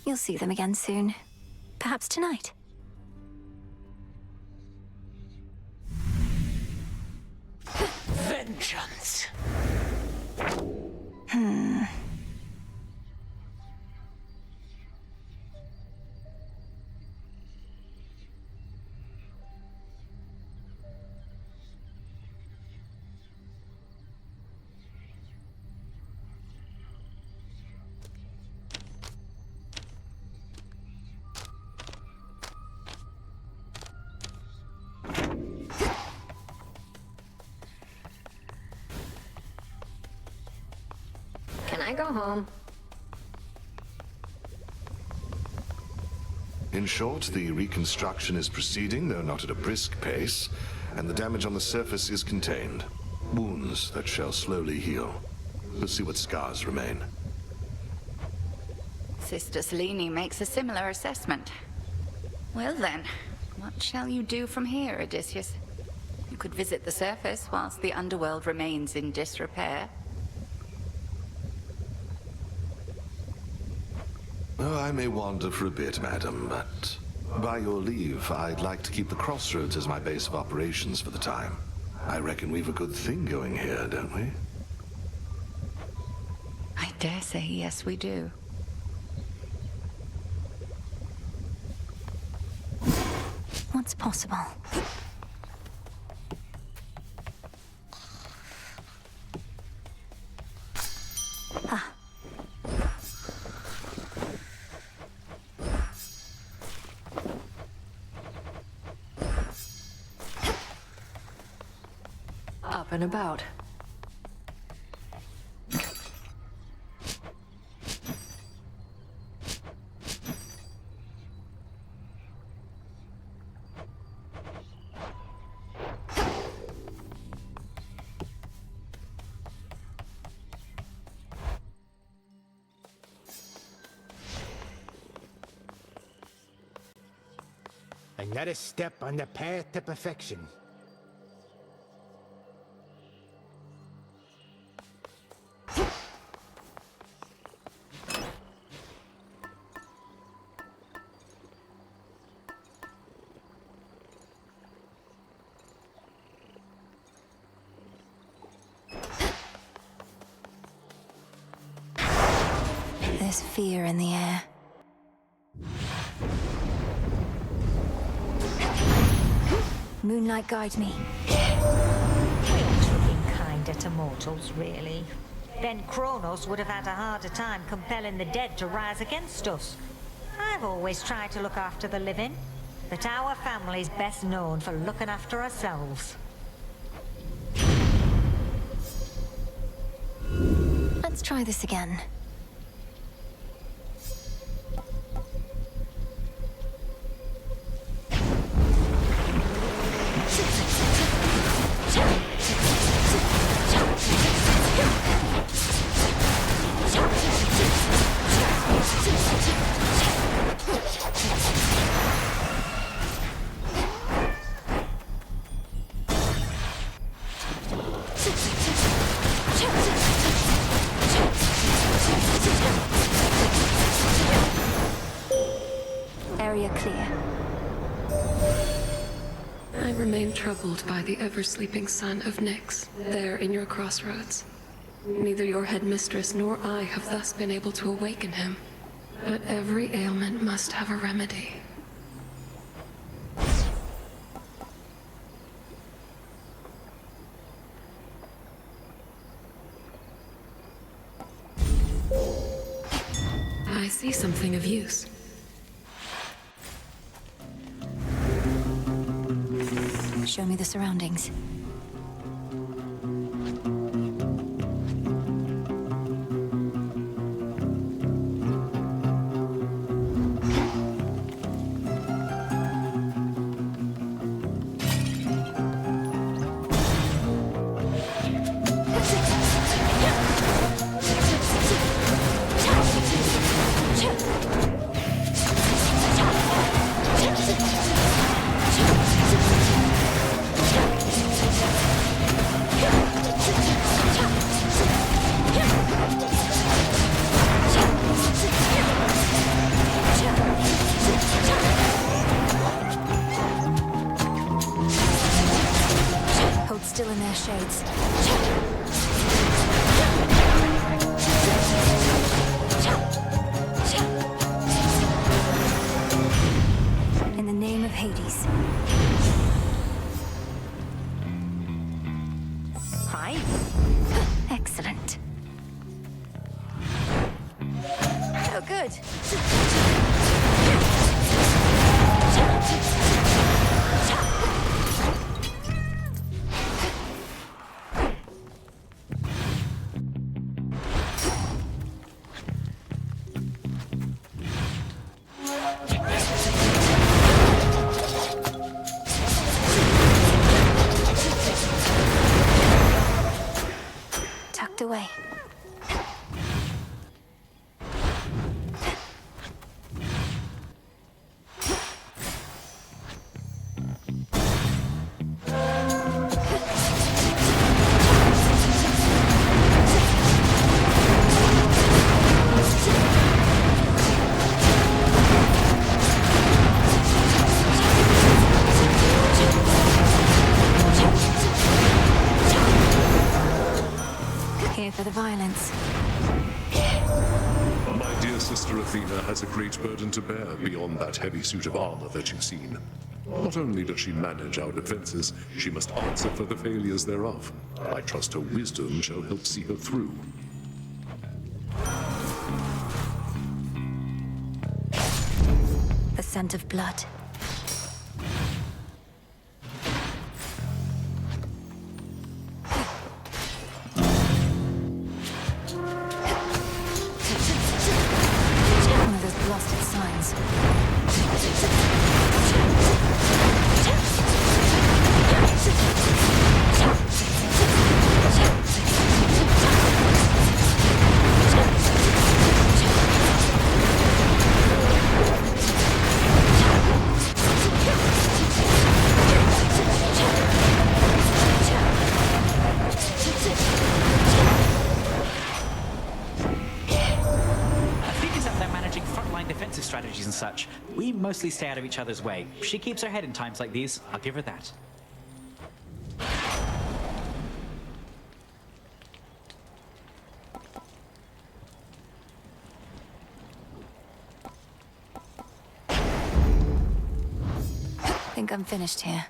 You'll see them again soon. Perhaps tonight. Vengeance! Can I go home? In short, the reconstruction is proceeding, though not at a brisk pace, and the damage on the surface is contained. Wounds that shall slowly heal. We'll see what scars remain. Sister Selene makes a similar assessment. Well then, what shall you do from here, Odysseus? You could visit the surface whilst the underworld remains in disrepair. Oh, I may wander for a bit, madam, but by your leave, I'd like to keep the crossroads as my base of operations for the time. I reckon we've a good thing going here, don't we? I dare say yes, we do. What's possible? Ah. Up and about. Another step on the path to perfection. There's fear in the air. Moonlight guide me. We aren't looking kinder to mortals, really. Then Kronos would have had a harder time compelling the dead to rise against us. I've always tried to look after the living, but our family's best known for looking after ourselves. Let's try this again. Area clear. I remain troubled by the ever-sleeping son of Nyx, there in your crossroads. Neither your headmistress nor I have thus been able to awaken him. But every ailment must have a remedy. I see something of use. Show me the surroundings. shades. In the name of Hades. Hi. Excellent. Oh, good. Tucked away. Here for the violence. My dear sister Athena has a great burden to bear beyond that heavy suit of armor that you've seen. Not only does she manage our defenses, she must answer for the failures thereof. I trust her wisdom shall help see her through. The scent of blood. One of those blasted signs. Athena's up there managing frontline defensive strategies and such. We mostly stay out of each other's way. She keeps her head in times like these, I'll give her that. Think I'm finished here.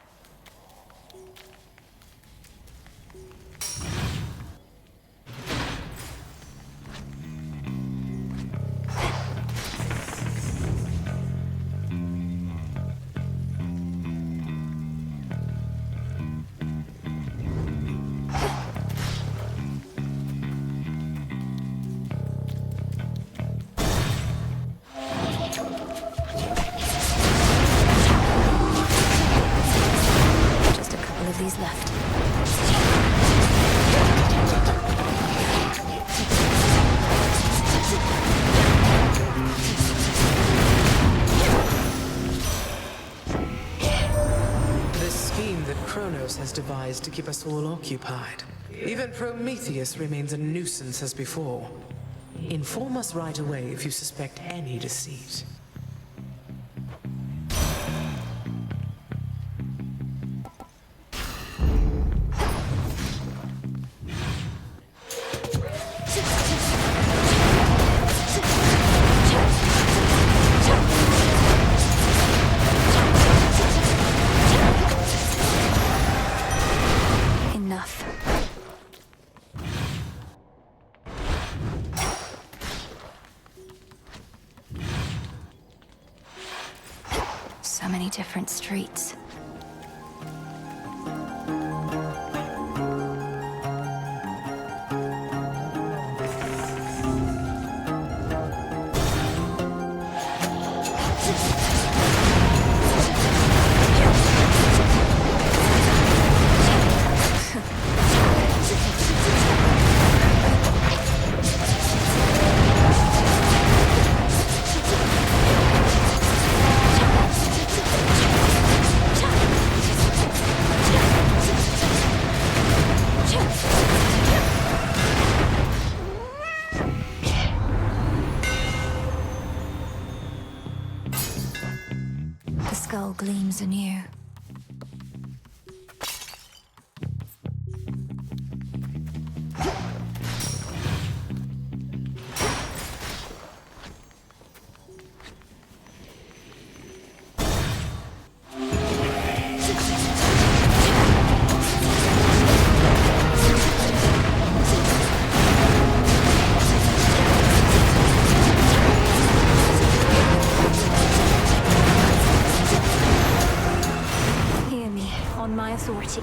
Just a couple of these left. The scheme that Kronos has devised to keep us all occupied. Even Prometheus remains a nuisance as before. Inform us right away if you suspect any deceit. Enough. So many different streets. The skull gleams anew. authority.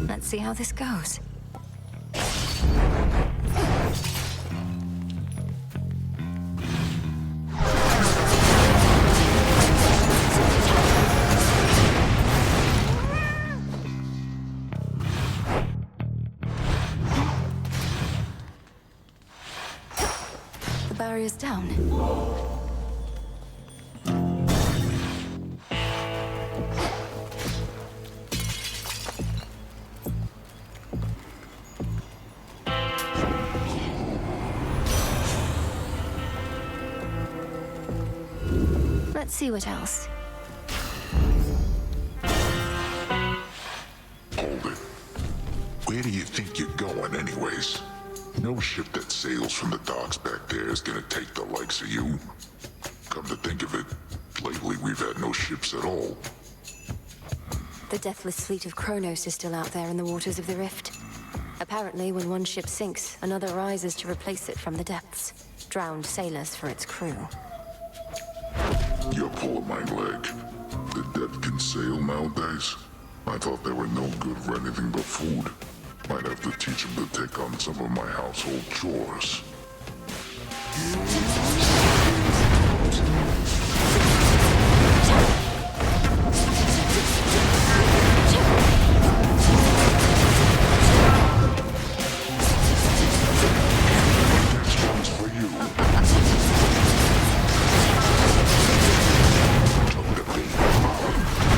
Let's see how this goes. The barrier's down. Let's see what else. Hold it. Where do you think you're going anyways? No ship that sails from the docks back there is gonna take the likes of you. Come to think of it, lately we've had no ships at all. The deathless fleet of Kronos is still out there in the waters of the Rift. Apparently, when one ship sinks, another rises to replace it from the depths. Drowned sailors for its crew. You're pulling my leg. The dead can sail nowadays? I thought they were no good for anything but food. Might have to teach them to take on some of my household chores. This one's for you. Took the bait.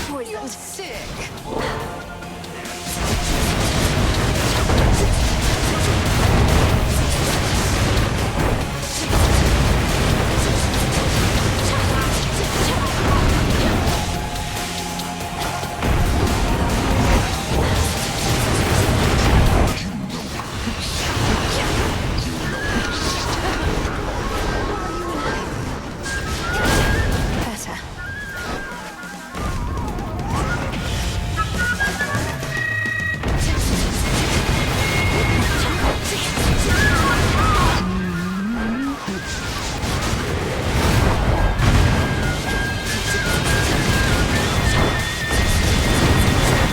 Poison. Sick. Better.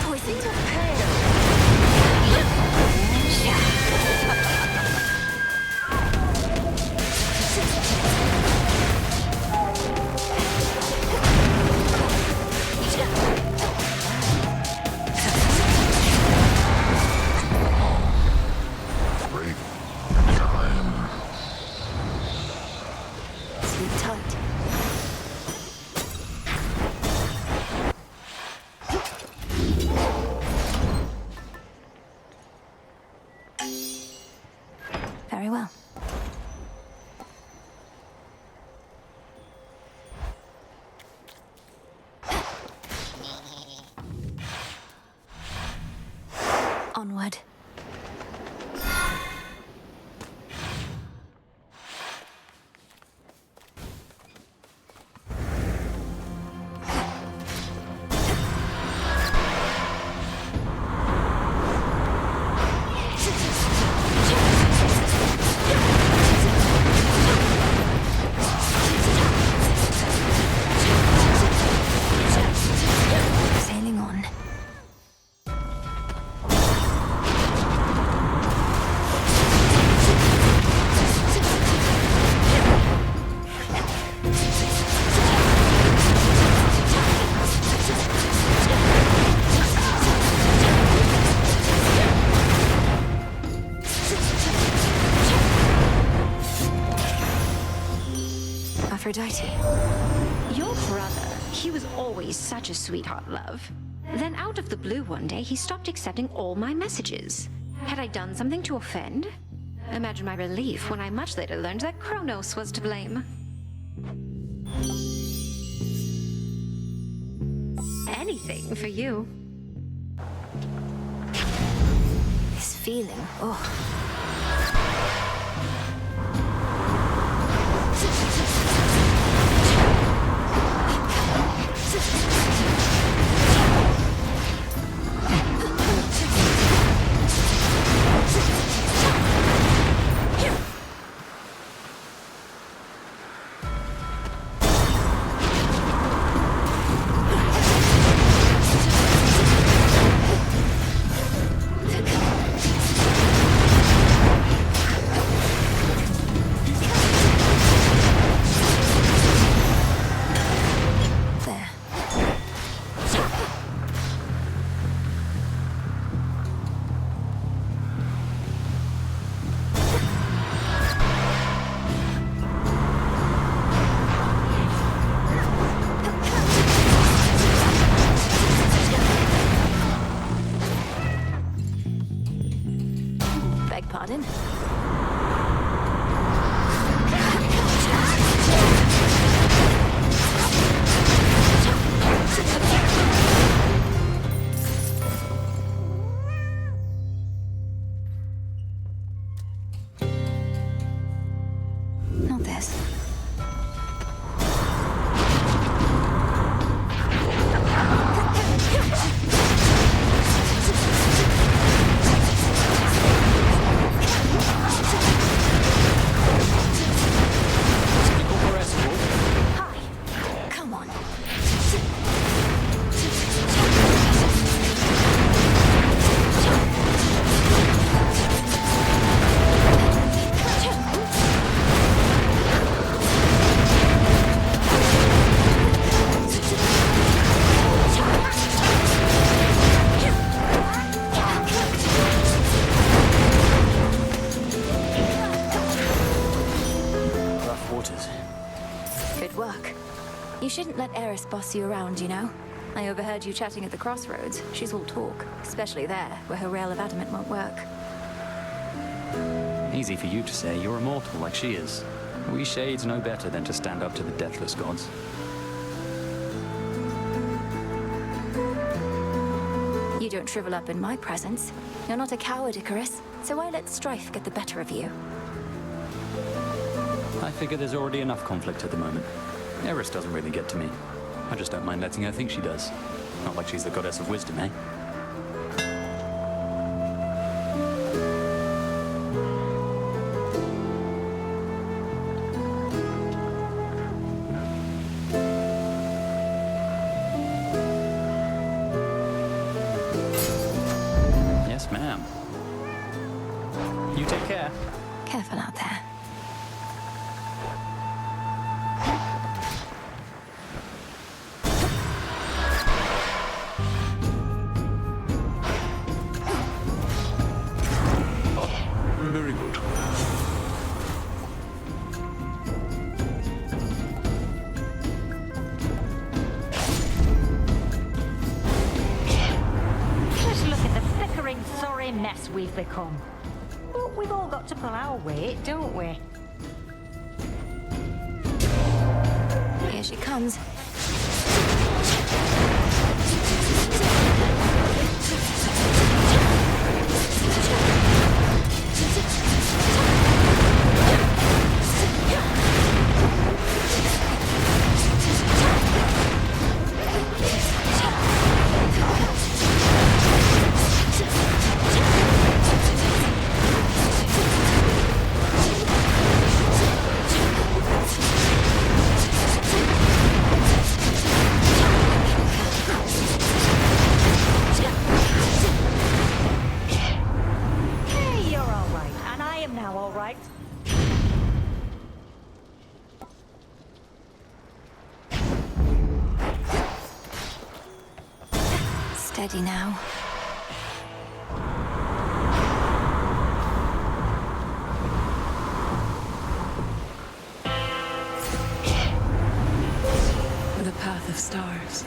Poison to Break time. sleep tight. Very well. Onward. Sailing on. Aphrodite. Your brother, he was always such a sweetheart, love. Then out of the blue one day, he stopped accepting all my messages. Had I done something to offend? Imagine my relief when I much later learned that Kronos was to blame. Anything for you. This feeling, oh. Beg pardon? Not this. Hi. Come on. Rough waters. Good work. You shouldn't let Eris boss you around, you know? I overheard you chatting at the crossroads. She's all talk, especially there, where her rail of adamant won't work. Easy for you to say. You're immortal like she is. We Shades know better than to stand up to the deathless gods. You don't shrivel up in my presence. You're not a coward, Icarus, so why let strife get the better of you? I figure there's already enough conflict at the moment. Eris doesn't really get to me. I just don't mind letting her think she does. Not like she's the goddess of wisdom, eh? Yes, ma'am. You take care. Careful out there. Very good. Just look at the flickering, sorry mess we've become. But we've all got to pull our weight, don't we? Here she comes. Hey, you're all right, and I am now all right. Steady now. The path of stars.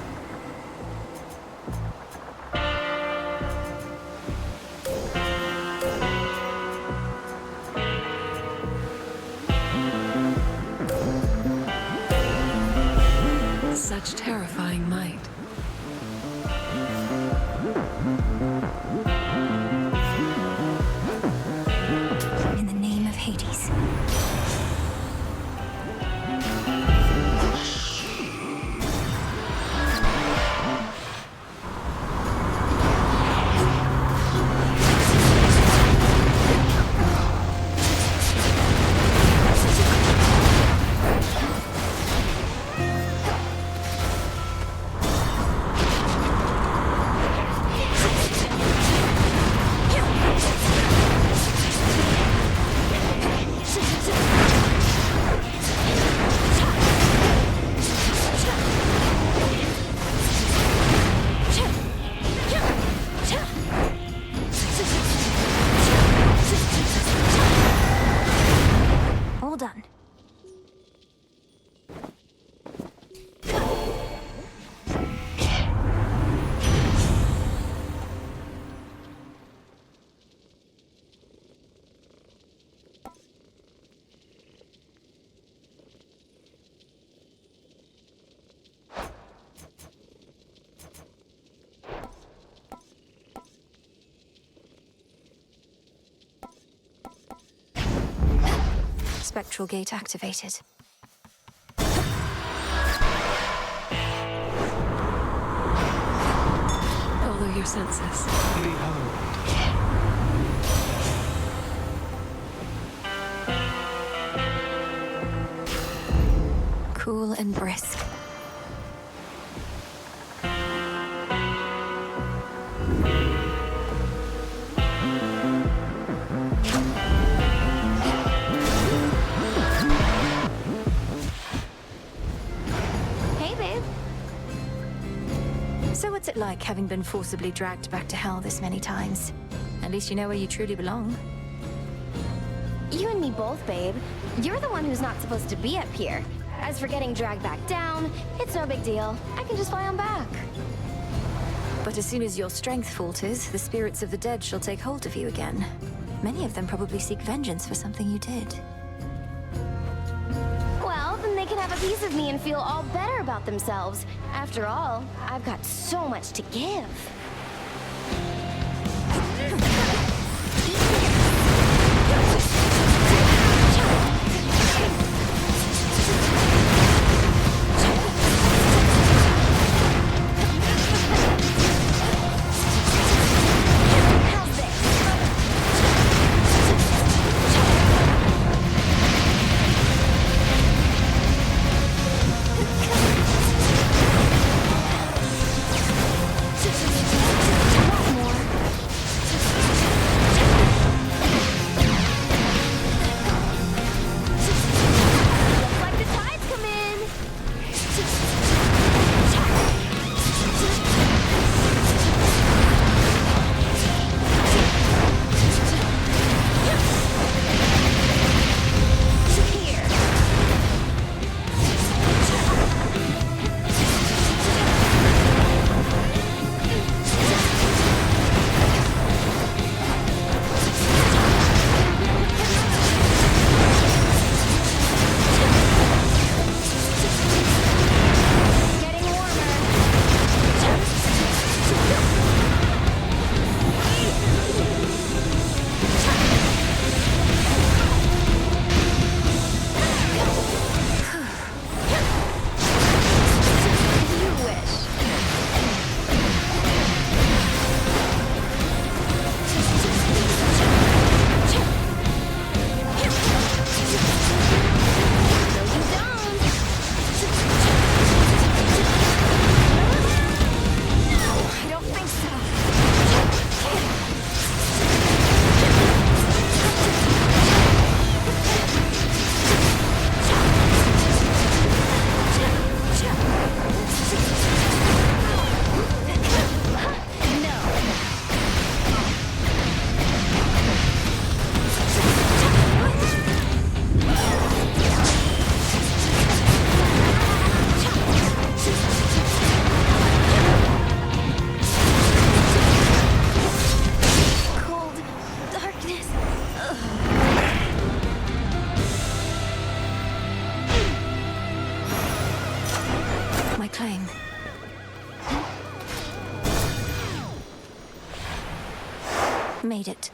Such terrifying might. In the name of Hades. All done. spectral gate activated. Follow your senses. Behold. Cool and brisk. Hey, babe. So what's it like having been forcibly dragged back to hell this many times? At least you know where you truly belong. You and me both, babe. You're the one who's not supposed to be up here. As for getting dragged back down, it's no big deal. I can just fly on back. But as soon as your strength falters, the spirits of the dead shall take hold of you again. Many of them probably seek vengeance for something you did. Well, then they can have a piece of me and feel all better about themselves. After all, I've got so much to give. Made it.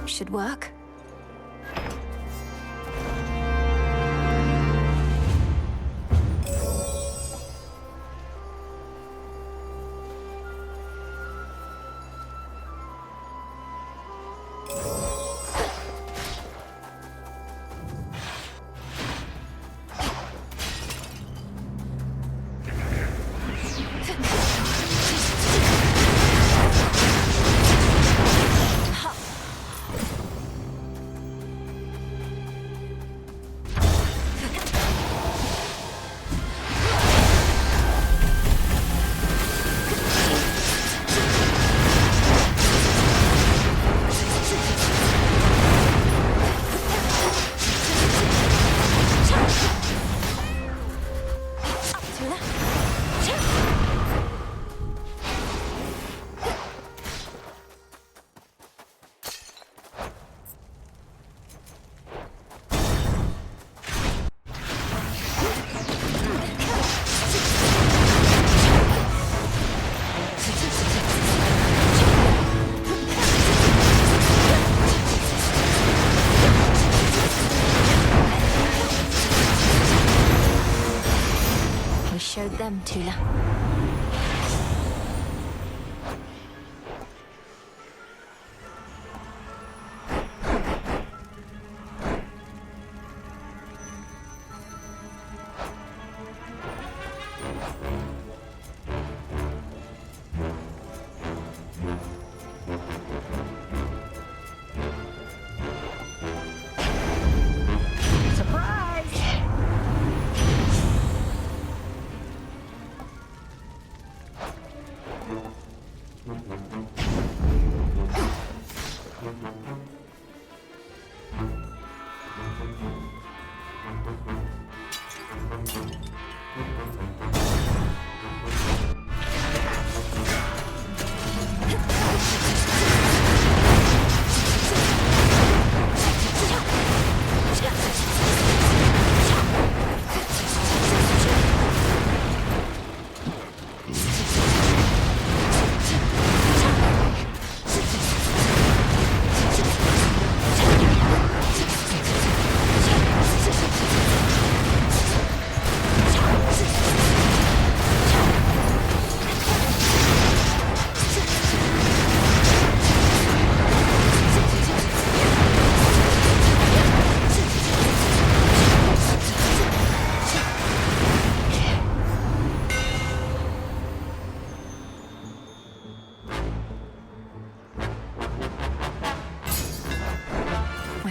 Should work. showed them, Tula.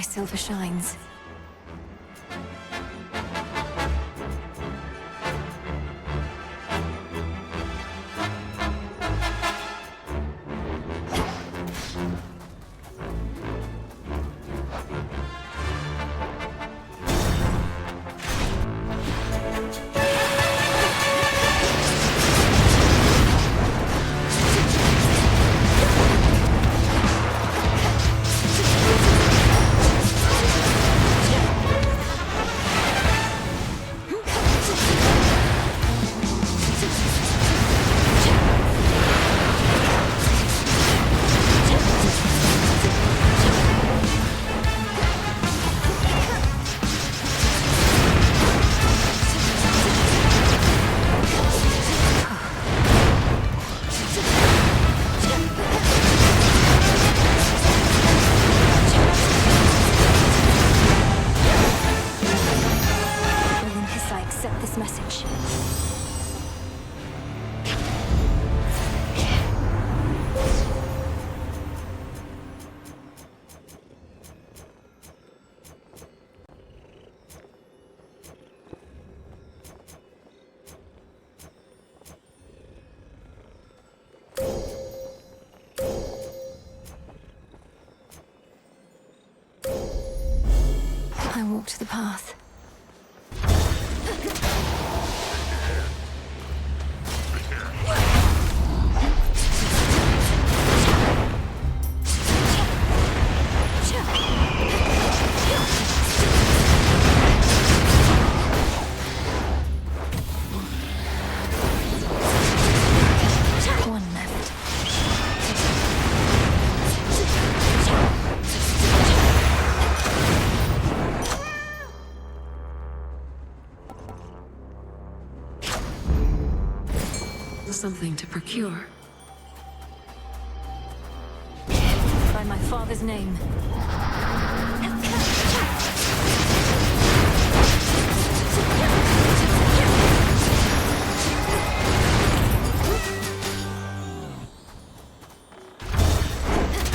Silver shines. I walked the path. One left. Something to procure. By my father's name.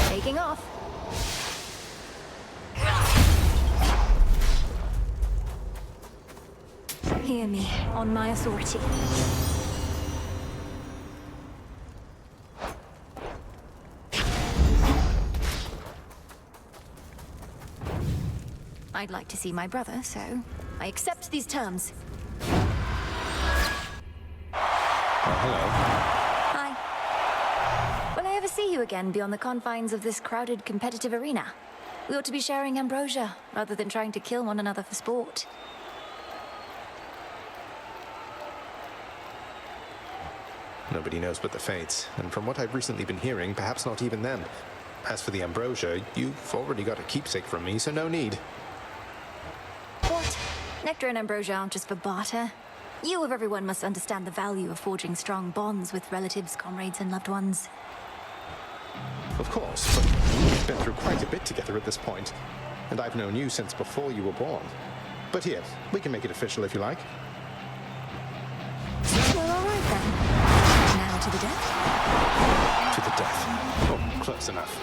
Taking off. Hear me, on my authority. I'd like to see my brother, so I accept these terms. Hello. Hi. Will I ever see you again beyond the confines of this crowded competitive arena? We ought to be sharing ambrosia, rather than trying to kill one another for sport. Nobody knows but the Fates, and from what I've recently been hearing, perhaps not even them. As for the ambrosia, you've already got a keepsake from me, so no need. What? Nectar and ambrosia aren't just for barter. You of everyone must understand the value of forging strong bonds with relatives, comrades, and loved ones. Of course, but we've been through quite a bit together at this point. And I've known you since before you were born. But here, we can make it official if you like. Well, all right then. Now to the death? To the death. Oh, close enough.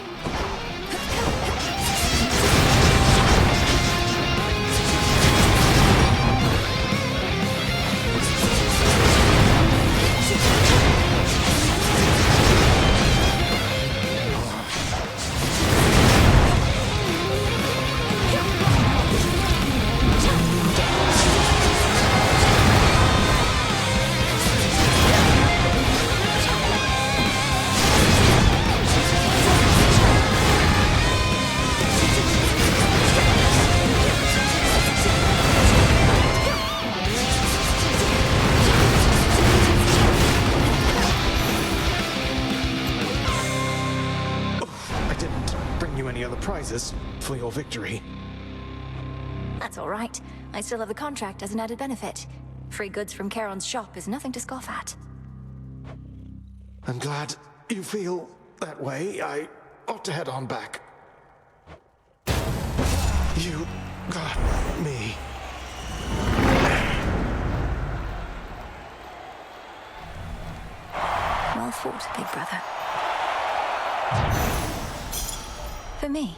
Prizes for your victory. That's all right. I still have the contract as an added benefit. Free goods from Charon's shop is nothing to scoff at. I'm glad you feel that way. I ought to head on back. You got me. Well fought, big brother. For me.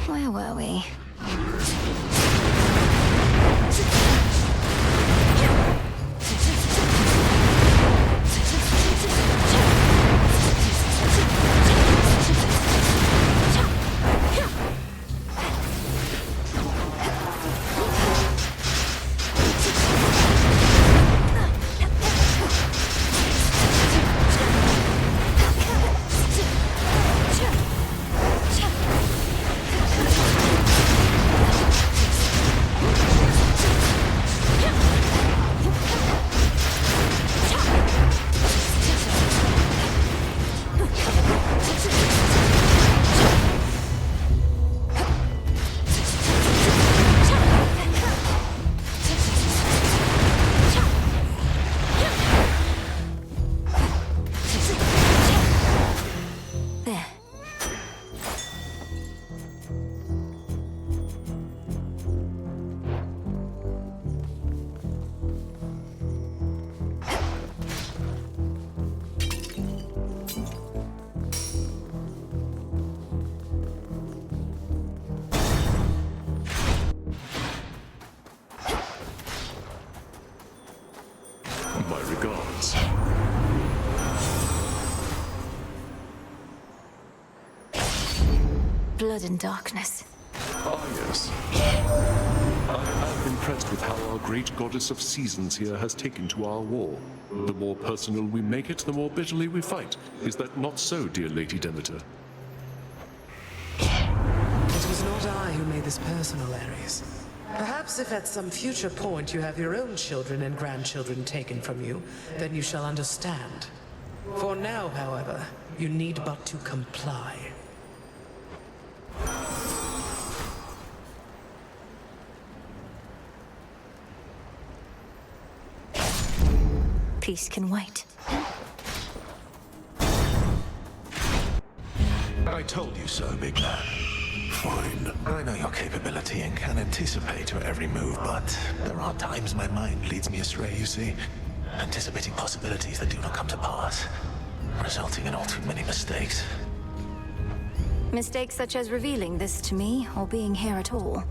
Where were we? My regards. Blood and darkness. Ah, yes. I am impressed with how our great goddess of seasons here has taken to our war. The more personal we make it, the more bitterly we fight. Is that not so, dear Lady Demeter? It was not I who made this personal, Ares. Perhaps if at some future point you have your own children and grandchildren taken from you, then you shall understand. For now, however, you need but to comply. Peace can wait. I told you so, big man. Fine. I know your capability and can anticipate your every move, but there are times my mind leads me astray, you see. Anticipating possibilities that do not come to pass, resulting in all too many mistakes. Mistakes such as revealing this to me, or being here at all.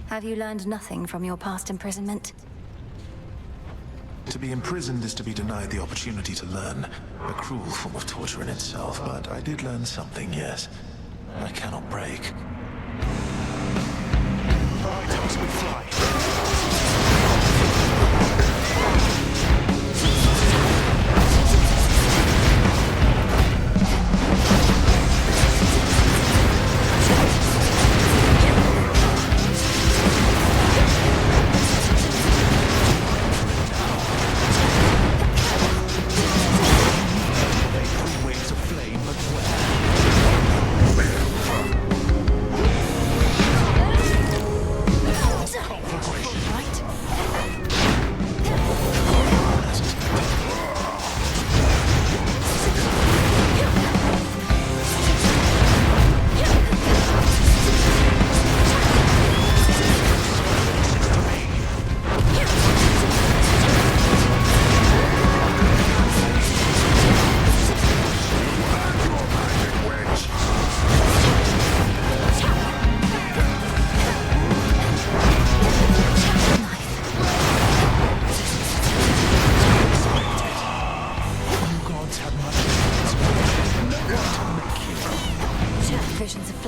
Have you learned nothing from your past imprisonment? To be imprisoned is to be denied the opportunity to learn. A cruel form of torture in itself, but I did learn something, yes. I cannot break. All right, Thomas, we fly.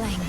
flame.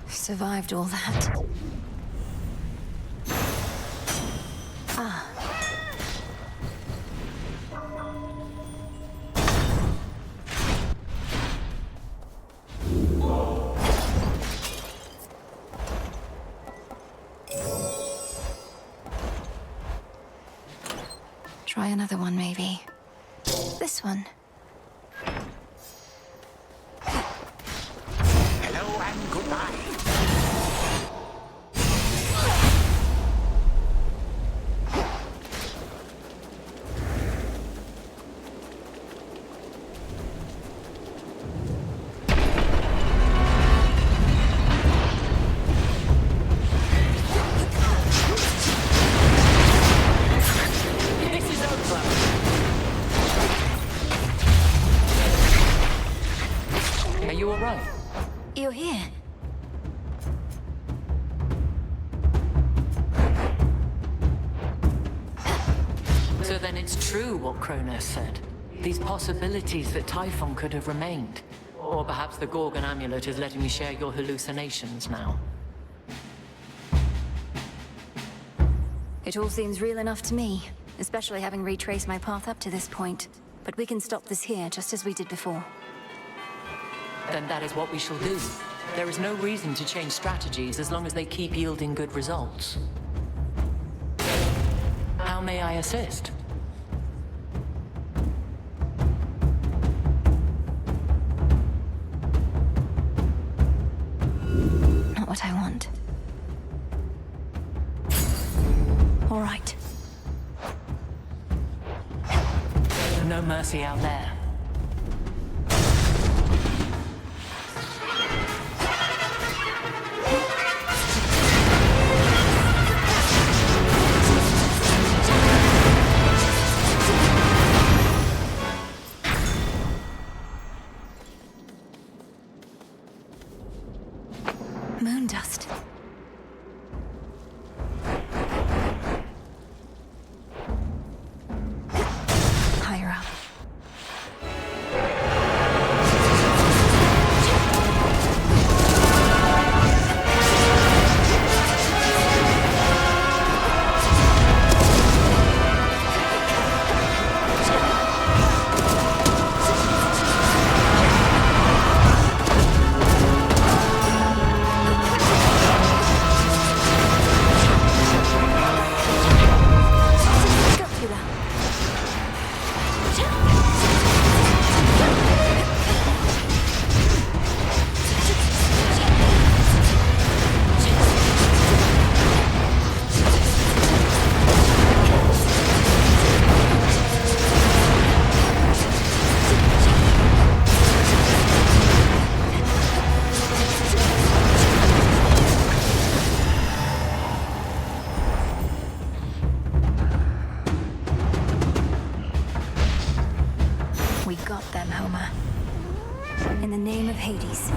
Survived all that. Ah. Try another one, maybe. This one. Hello and goodbye. You're here. So then it's true what Kronos said. These possibilities that Typhon could have remained. Or perhaps the Gorgon amulet is letting me share your hallucinations now. It all seems real enough to me, especially having retraced my path up to this point. But we can stop this here, just as we did before. Then that is what we shall do. There is no reason to change strategies as long as they keep yielding good results. How may I assist? Not what I want. All right. No mercy out there. Moon dust. Higher up. We got them, Homer. In the name of Hades.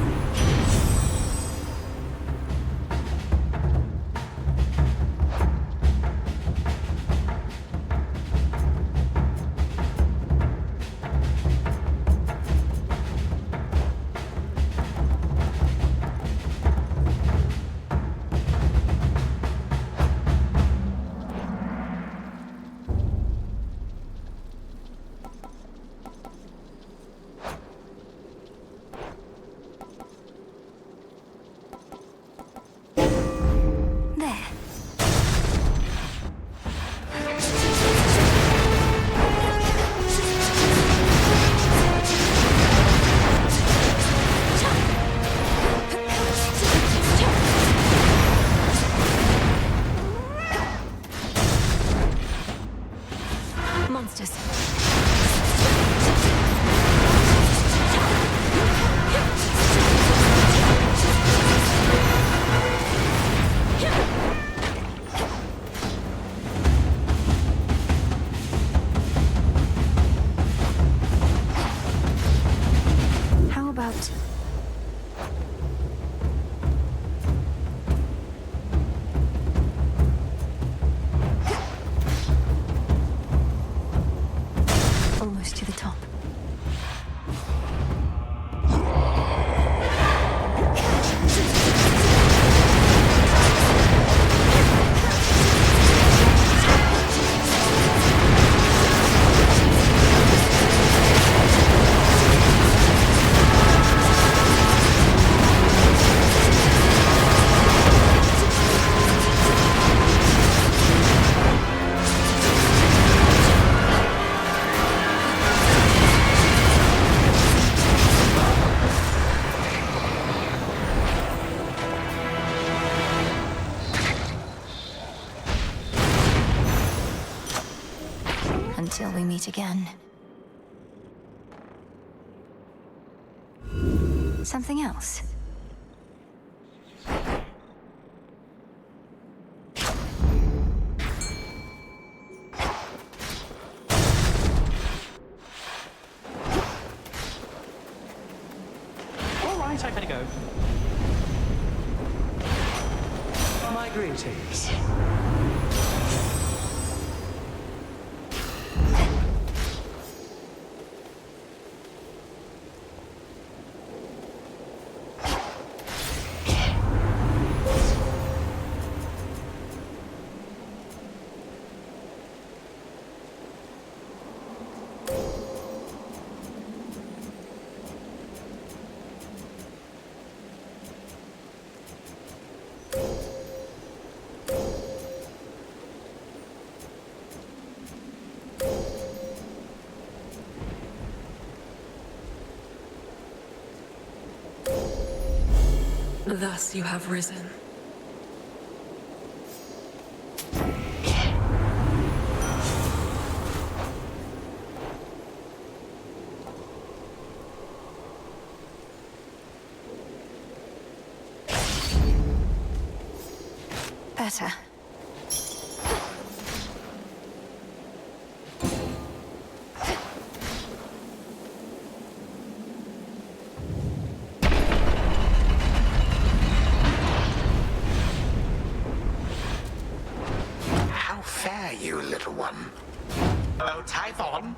meet again. Something else? All right, I better go. My greetings. Thus you have risen. Better. How fare you, little one? Hello, Typhon.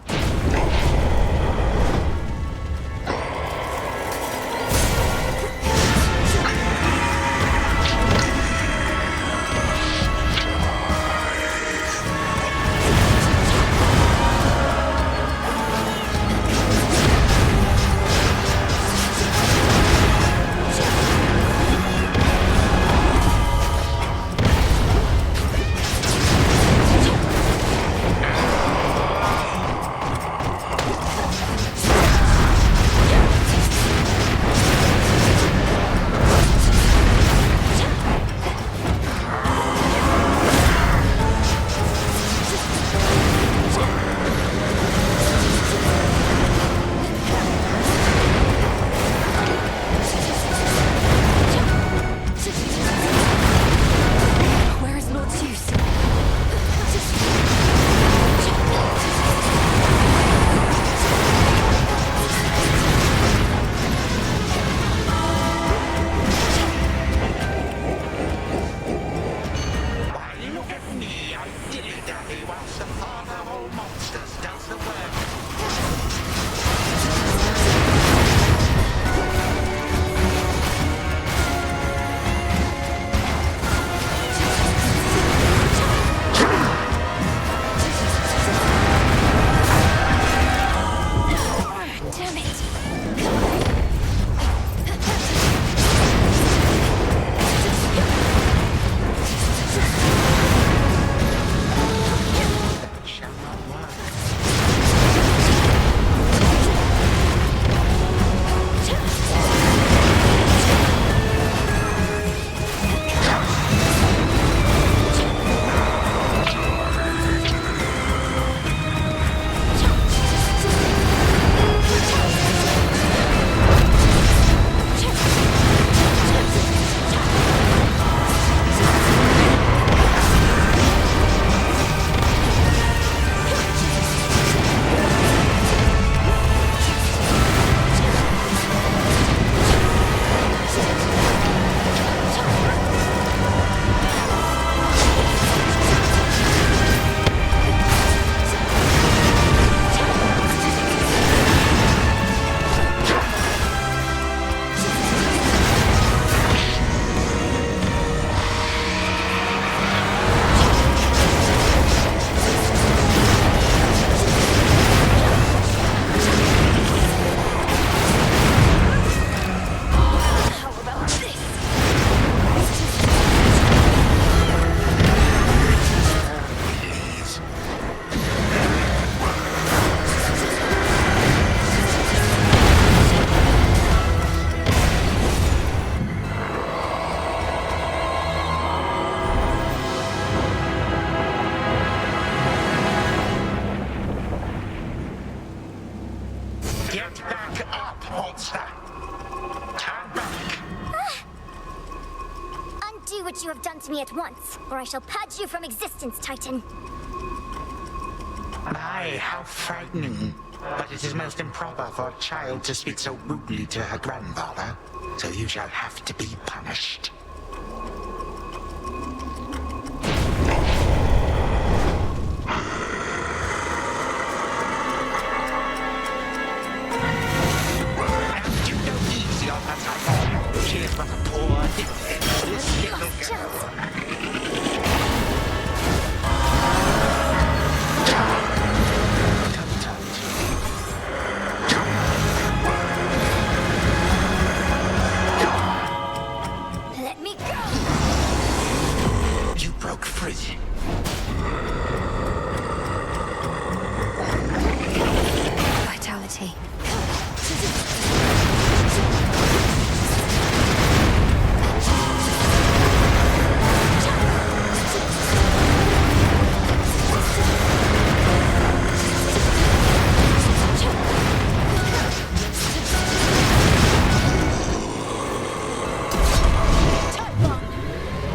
Get back up, monster! Turn back! Undo what you have done to me at once, or I shall purge you from existence, Titan. My, how frightening. But it is most improper for a child to speak so rudely to her grandfather. So you shall have to be punished. And you go easy on her, Typhon. She is but a poor, defenseless little girl. Let me go! You broke free. Vitality.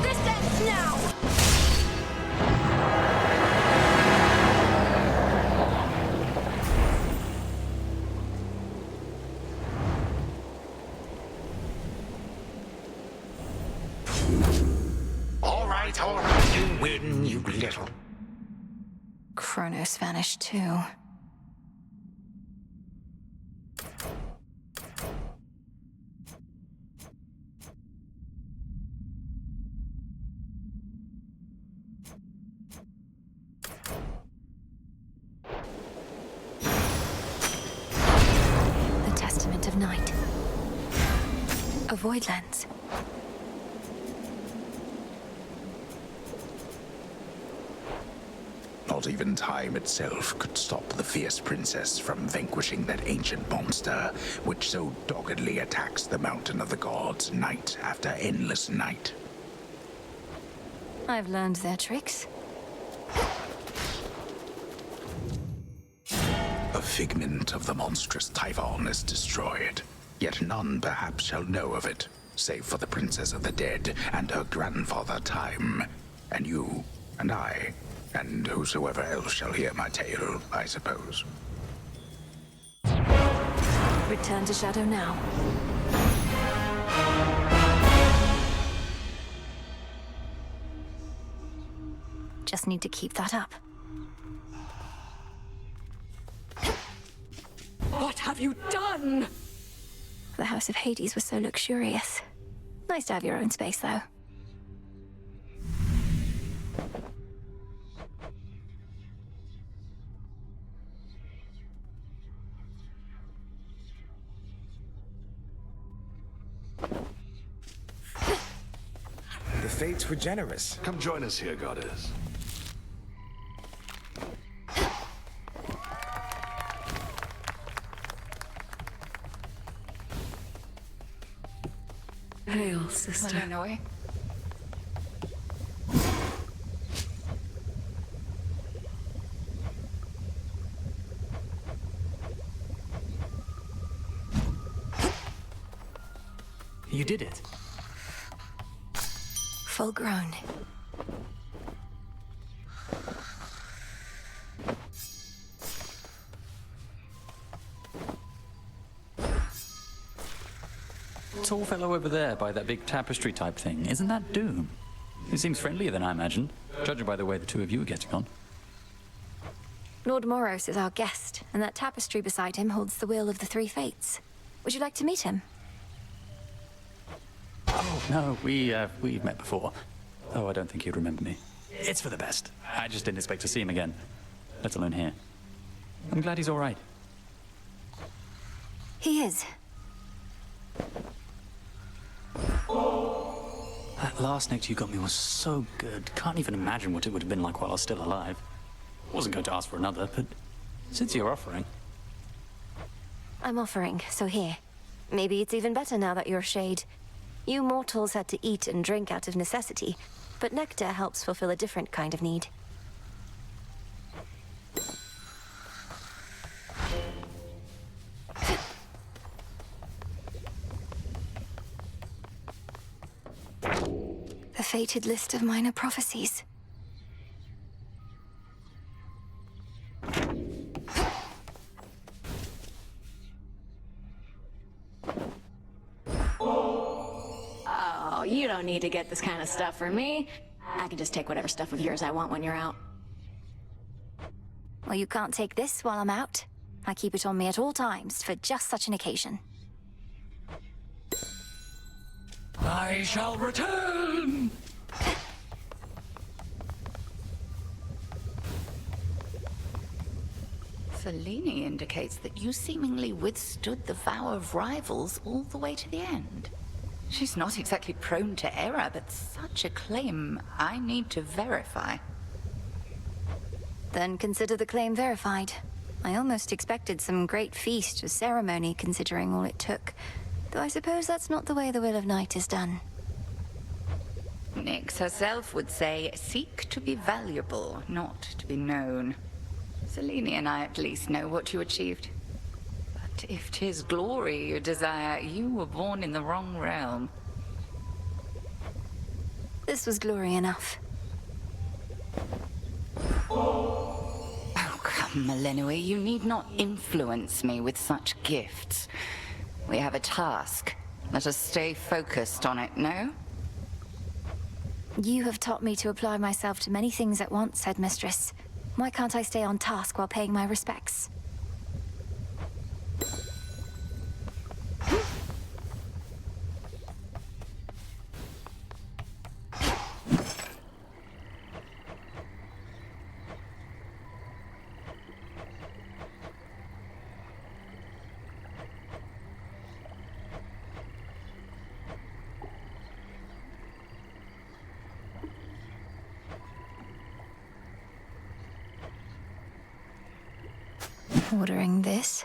This ends now! All right, you win, you little... Kronos vanished too. The Testament of Night. A void lens. Not even time itself could stop the fierce princess from vanquishing that ancient monster, which so doggedly attacks the mountain of the gods night after endless night. I've learned their tricks. A figment of the monstrous Typhon is destroyed, yet none perhaps shall know of it, save for the Princess of the Dead and her grandfather Time, and you, and I, and whosoever else shall hear my tale, I suppose. Return to Shadow now. Just need to keep that up. What have you done? The House of Hades was so luxurious. Nice to have your own space, though. The fates were generous. Come join us here, goddess. Hail, sister. Illinois. You did it. Full grown. Tall fellow over there by that big tapestry type thing. Isn't that Doom? He seems friendlier than I imagined, judging by the way the two of you are getting on. Lord Moros is our guest, and that tapestry beside him holds the Wheel of the Three Fates. Would you like to meet him? Oh, no, we've met before. Oh, I don't think he'd remember me. It's for the best. I just didn't expect to see him again, let alone here. I'm glad he's all right. He is. That last note you got me was so good. Can't even imagine what it would have been like while I was still alive. Wasn't going to ask for another, but since you're offering... I'm offering, so here. Maybe it's even better now that you're Shade. You mortals had to eat and drink out of necessity, but nectar helps fulfill a different kind of need. fated list of minor prophecies. Oh, you don't need to get this kind of stuff from me. I can just take whatever stuff of yours I want when you're out. Well, you can't take this while I'm out. I keep it on me at all times for just such an occasion. I shall return! Fellini indicates that you seemingly withstood the vow of rivals all the way to the end. She's not exactly prone to error, but such a claim I need to verify. Then consider the claim verified. I almost expected some great feast or ceremony, considering all it took. Though I suppose that's not the way the Will of Night is done. Nyx herself would say, seek to be valuable, not to be known. Selene and I at least know what you achieved. But if 'tis glory you desire, you were born in the wrong realm. This was glory enough. Oh, come, Melenui, you need not influence me with such gifts. We have a task. Let us stay focused on it, no? You have taught me to apply myself to many things at once, Headmistress. Why can't I stay on task while paying my respects? Ordering this.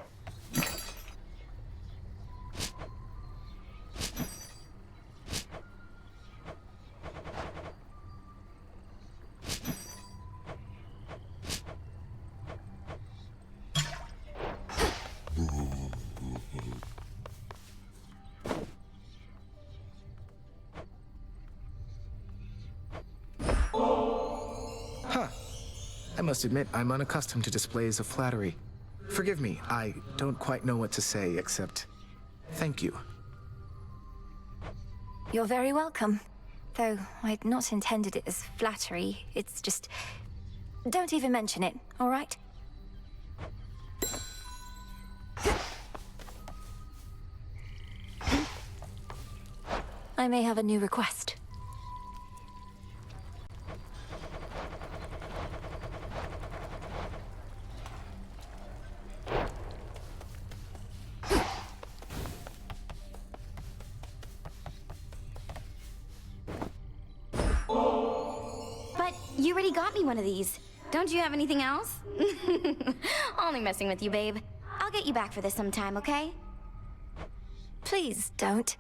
Huh. I must admit, I'm unaccustomed to displays of flattery. Forgive me, I don't quite know what to say except thank you. You're very welcome. Though I'd not intended it as flattery. It's just... Don't even mention it, all right? I may have a new request. You already got me one of these. Don't you have anything else? Only messing with you, babe. I'll get you back for this sometime, okay? Please don't.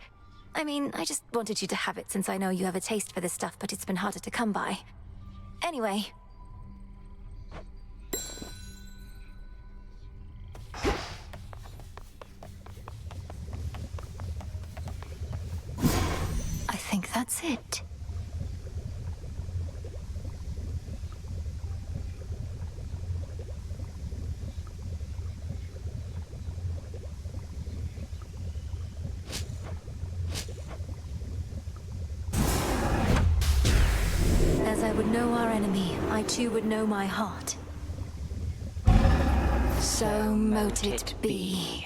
I mean, I just wanted you to have it since I know you have a taste for this stuff, but it's been harder to come by. Anyway. I think that's it. As I would know our enemy, I too would know my heart. So mote it be.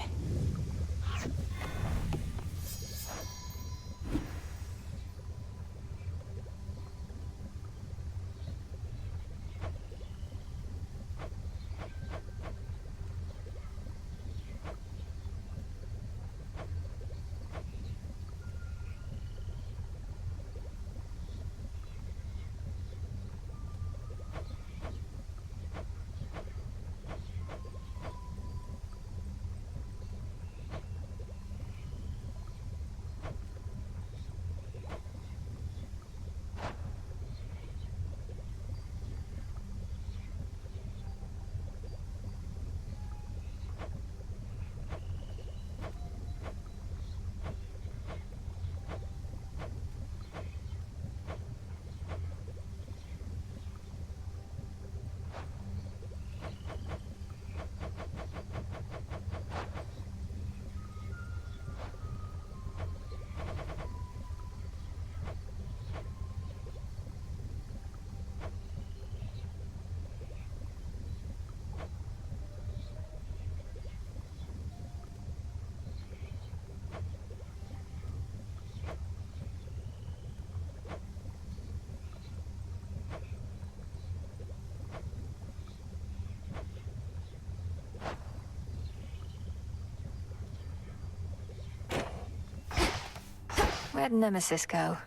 Where'd Nemesis go?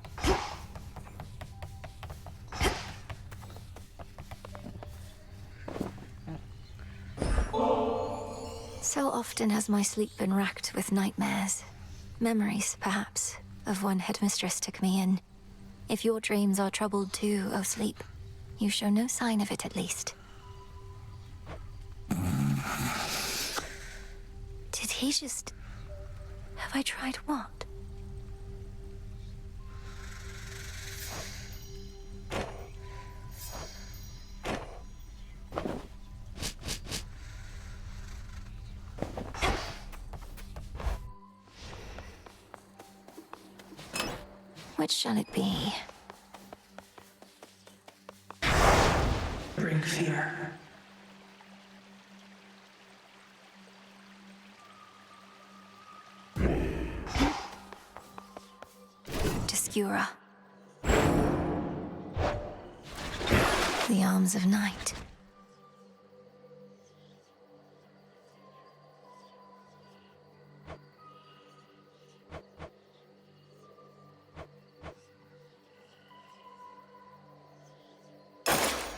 So often has my sleep been racked with nightmares. Memories, perhaps, of when Headmistress took me in. If your dreams are troubled too, O sleep, you show no sign of it at least. Did he just... Have I tried what? Which shall it be? Bring fear. Descura. The arms of night.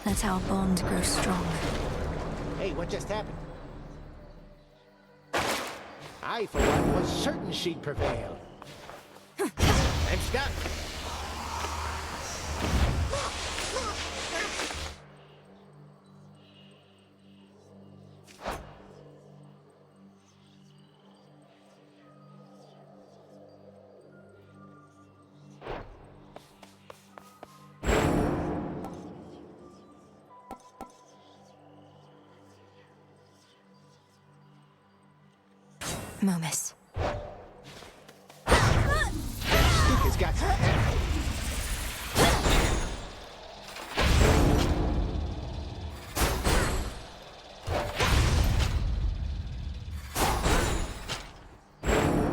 Let our bond grow strong. Hey, what just happened? I, for one, was certain she'd prevail. I'm stuck. Momus. Speaker's got some...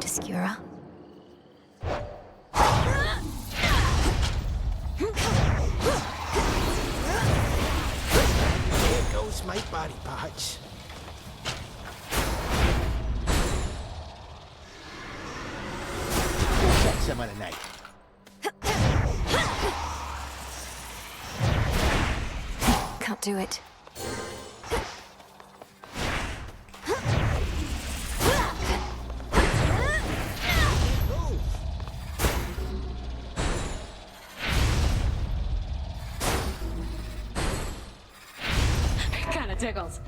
Descura. There goes my body parts. Some other night. Can't do it. Kinda tickles.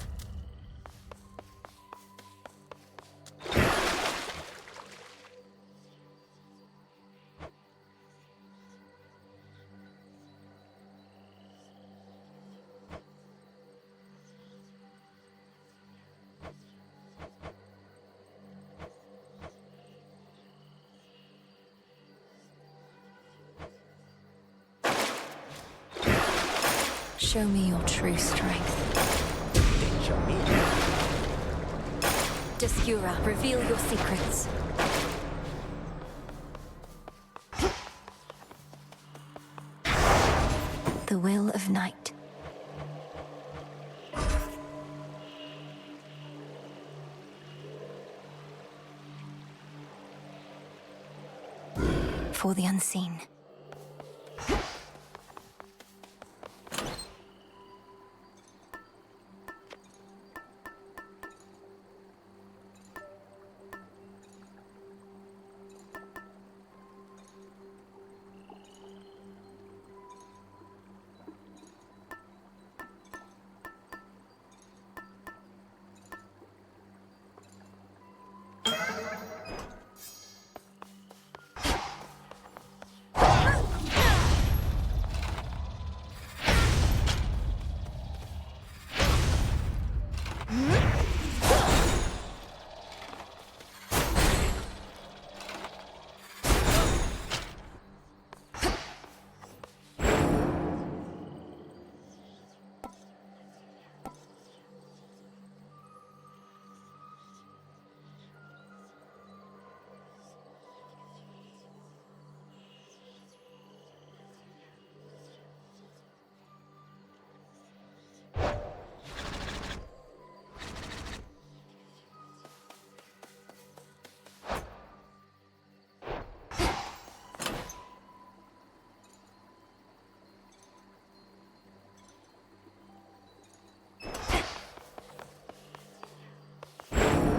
Show me your true strength. Show me. Descura, reveal your secrets. The will of night. For the unseen.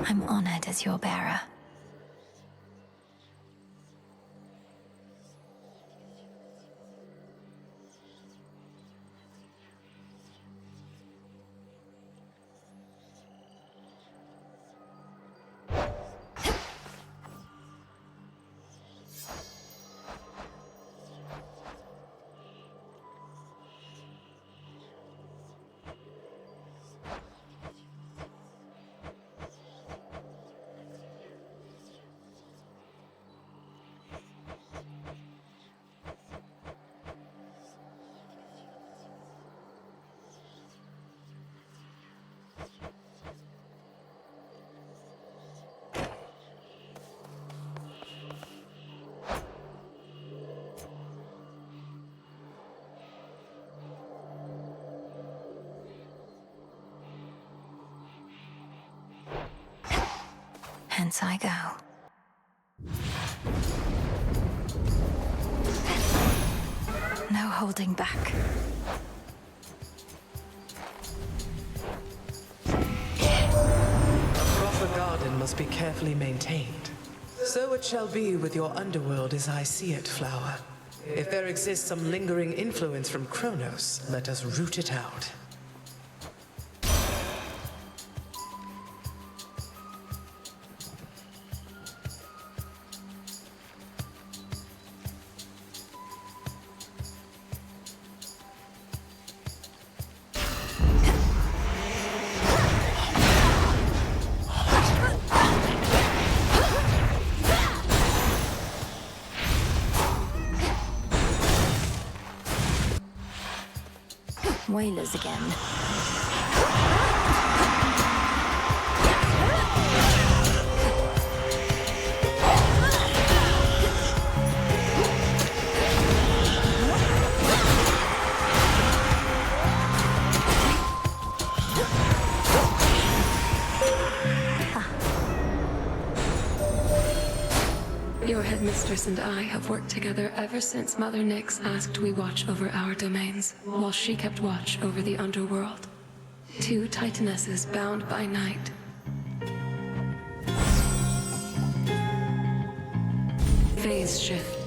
I'm honored as your bearer. Hence I go. No holding back. A proper garden must be carefully maintained. So it shall be with your underworld as I see it, Flower. If there exists some lingering influence from Kronos, let us root it out. Whalers again. Your headmistress and I have worked together ever since Mother Nyx asked we watch over our domains, while she kept watch over the underworld. Two titanesses bound by night. Phase shift.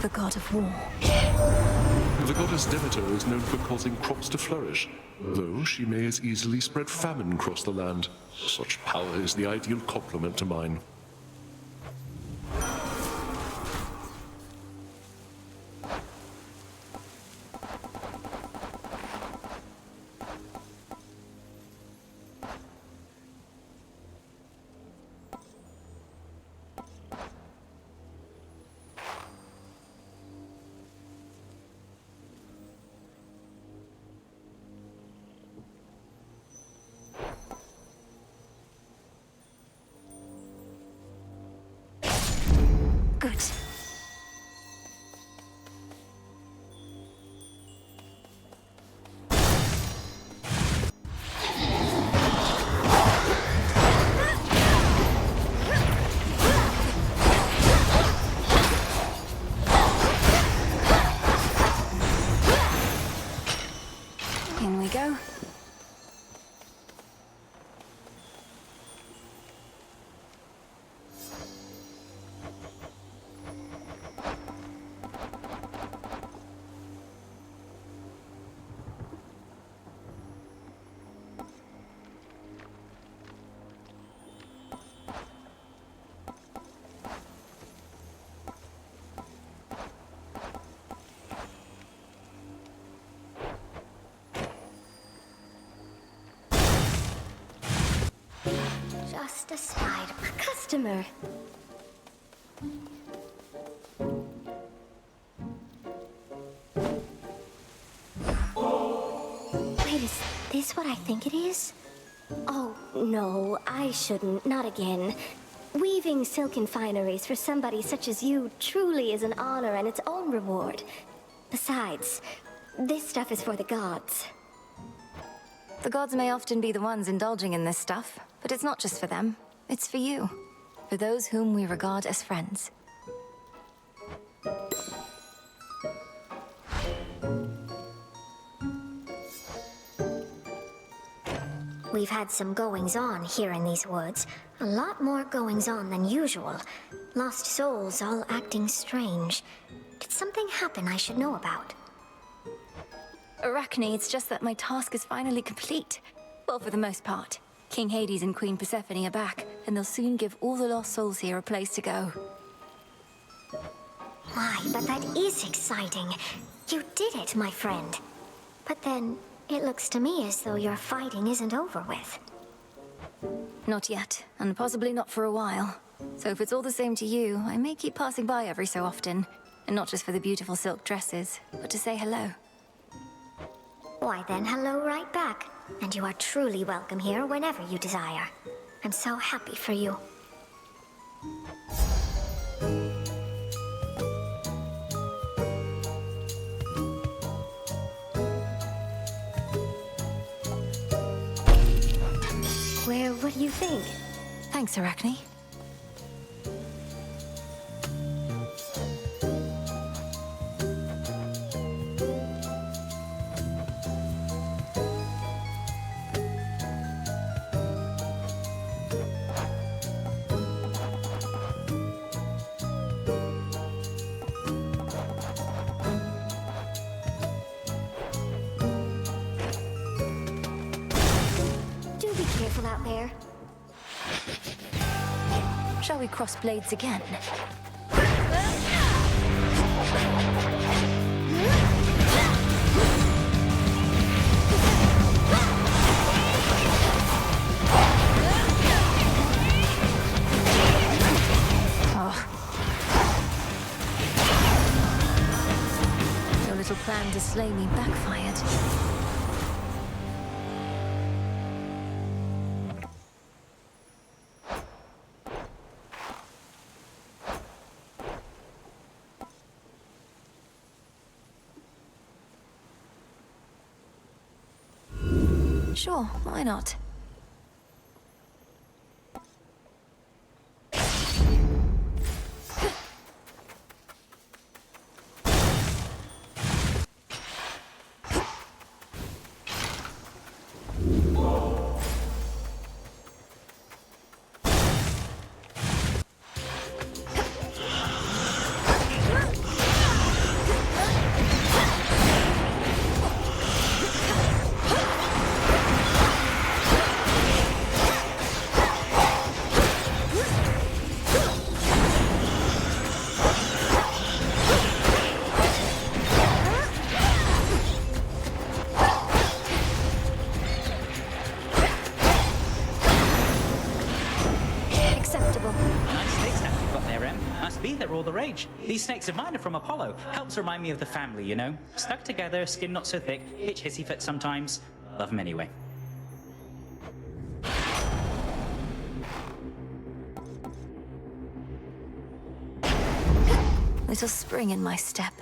The god of war. The goddess Demeter is known for causing crops to flourish, though she may as easily spread famine across the land. Such power is the ideal complement to mine. Good. In we go. Just a spider. A customer. Wait, is this what I think it is? Oh, no, I shouldn't. Not again. Weaving silken fineries for somebody such as you truly is an honor and its own reward. Besides, this stuff is for the gods. The gods may often be the ones indulging in this stuff, but it's not just for them. It's for you. For those whom we regard as friends. We've had some goings-on here in these woods. A lot more goings-on than usual. Lost souls all acting strange. Did something happen I should know about? Arachne, it's just that my task is finally complete. Well, for the most part. King Hades and Queen Persephone are back, and they'll soon give all the lost souls here a place to go. My, but that is exciting. You did it, my friend. But then, it looks to me as though your fighting isn't over with. Not yet, and possibly not for a while. So if it's all the same to you, I may keep passing by every so often. And not just for the beautiful silk dresses, but to say hello. Why then, hello right back. And you are truly welcome here whenever you desire. I'm so happy for you. Well, what do you think? Thanks, Arachne. Out there. Shall we cross blades again? Your little plan to slay me backfired. Sure, why not? All the rage. These snakes of mine are from Apollo. Helps remind me of the family, you know? Stuck together, skin not so thick, itch hissy fit sometimes. Love them anyway. Little spring in my step.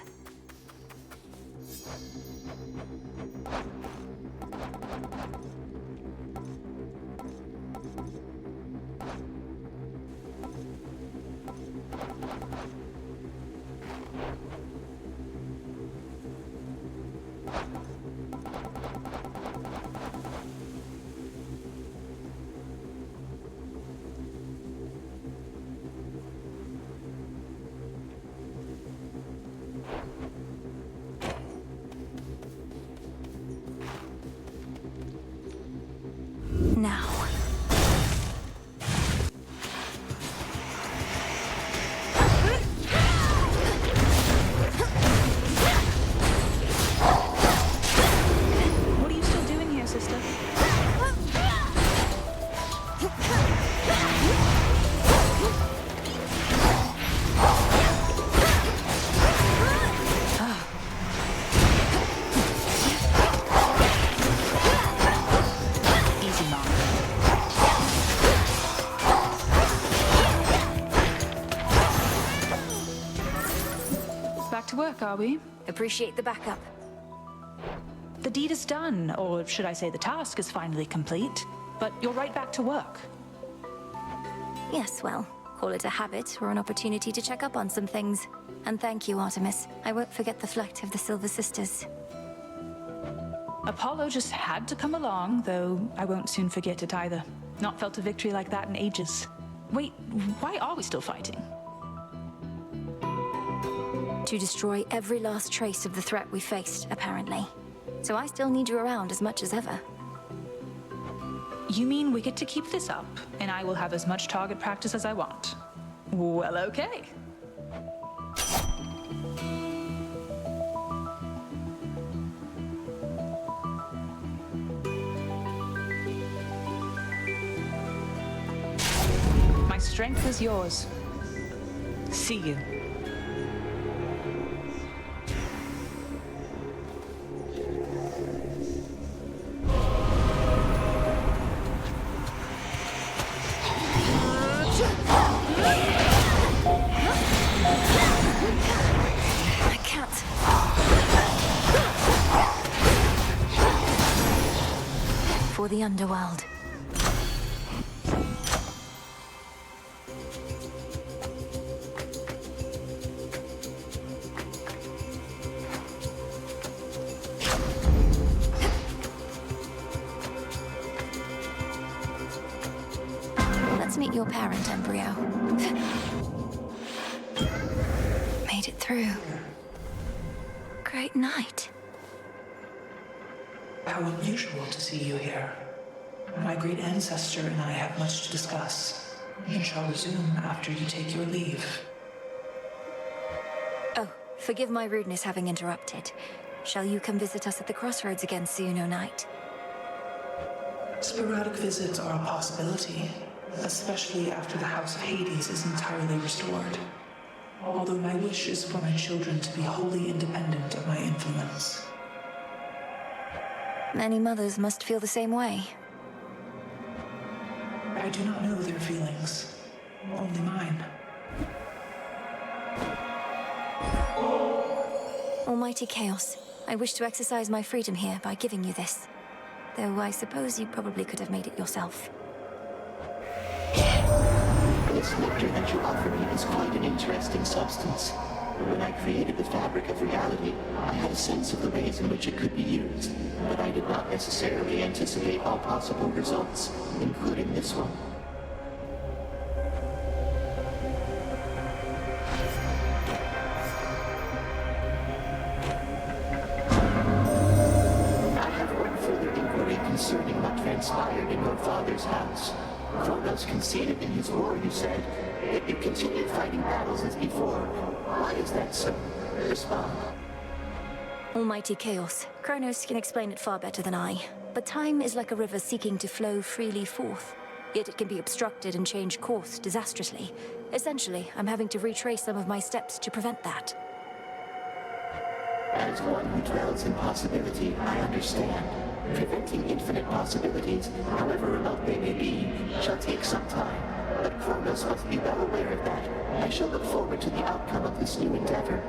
luck, are we? Appreciate the backup. The deed is done, or should I say the task is finally complete. But you're right back to work. Yes, well, call it a habit or an opportunity to check up on some things. And thank you, Artemis. I won't forget the flight of the Silver Sisters. Apollo just had to come along, though I won't soon forget it either. Not felt a victory like that in ages. Wait, why are we still fighting? To destroy every last trace of the threat we faced, apparently. So I still need you around as much as ever. You mean we get to keep this up, and I will have as much target practice as I want? Well, okay. My strength is yours. See you. I can't. For the underworld. Let's meet your parent, embryo. Made it through. Great night. How unusual to see you here. My great ancestor and I have much to discuss, and shall resume after you take your leave. Oh, forgive my rudeness having interrupted. Shall you come visit us at the crossroads again soon, O Knight? Sporadic visits are a possibility, especially after the House of Hades is entirely restored. Although my wish is for my children to be wholly independent of my influence. Many mothers must feel the same way. I do not know their feelings, only mine. Almighty Chaos, I wish to exercise my freedom here by giving you this. Though I suppose you probably could have made it yourself. This nectar that you offer me is quite an interesting substance. When I created the fabric of reality, I had a sense of the ways in which it could be used, but I did not necessarily anticipate all possible results, including this one. I have one further inquiry concerning what transpired in your father's house. Kronos conceded in his war, you said, yet you continued fighting battles as before. Why is that so? Respond. Almighty Chaos, Kronos can explain it far better than I. But time is like a river seeking to flow freely forth. Yet it can be obstructed and change course disastrously. Essentially, I'm having to retrace some of my steps to prevent that. As one who dwells in possibility, I understand. Preventing infinite possibilities, however remote they may be, shall take some time. But Kronos must be well aware of that. I shall look forward to the outcome of this new endeavor.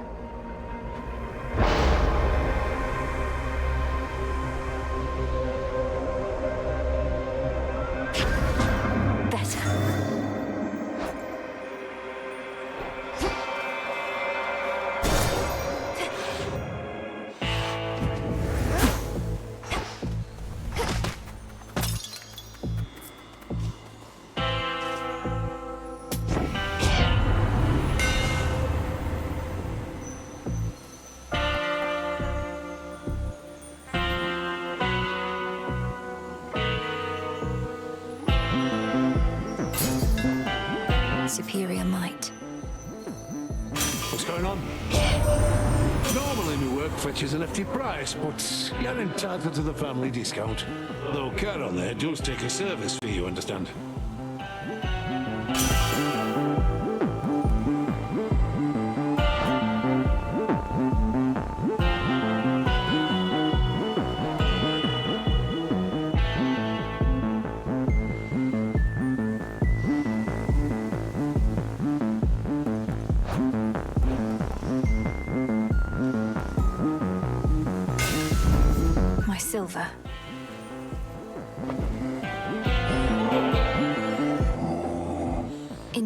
Superior might. What's going on? Normally my work fetches a hefty price, but you're entitled to the family discount. Though Carol there does take a service fee, you understand.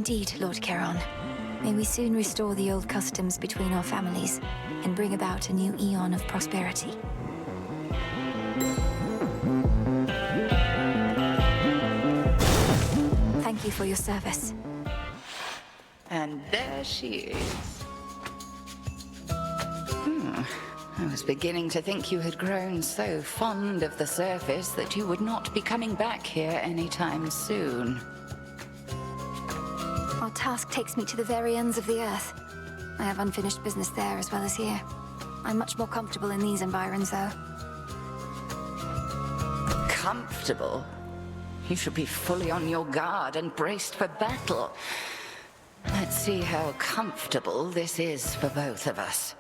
indeed, Lord Charon. May we soon restore the old customs between our families and bring about a new eon of prosperity. Thank you for your service. And there she is. I was beginning to think you had grown so fond of the surface that you would not be coming back here anytime soon. Our task takes me to the very ends of the earth. I have unfinished business there as well as here. I'm much more comfortable in these environs, though. Comfortable? You should be fully on your guard and braced for battle. Let's see how comfortable this is for both of us.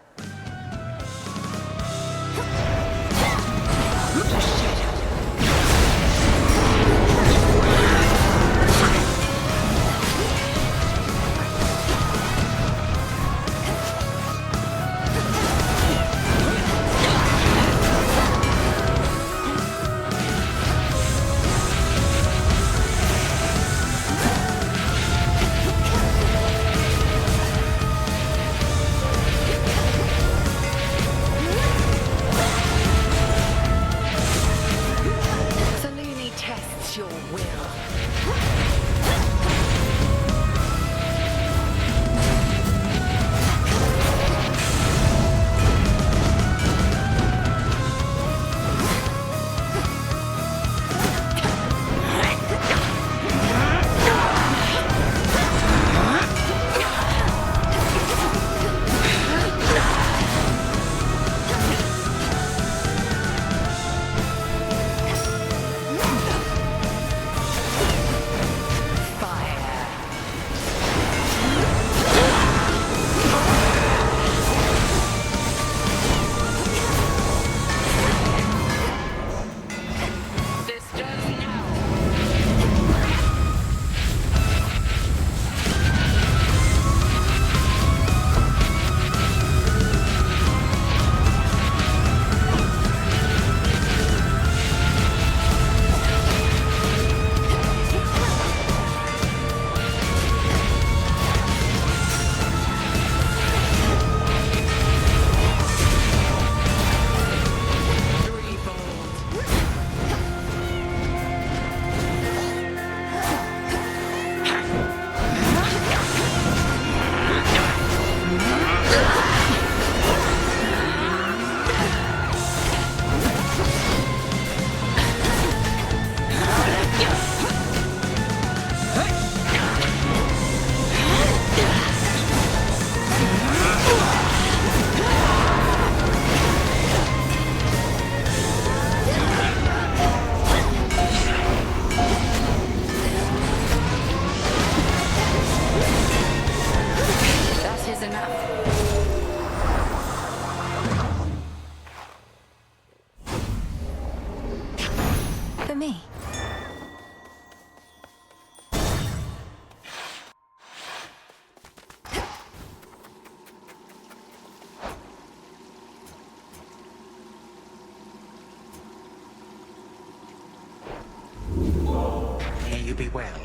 be well.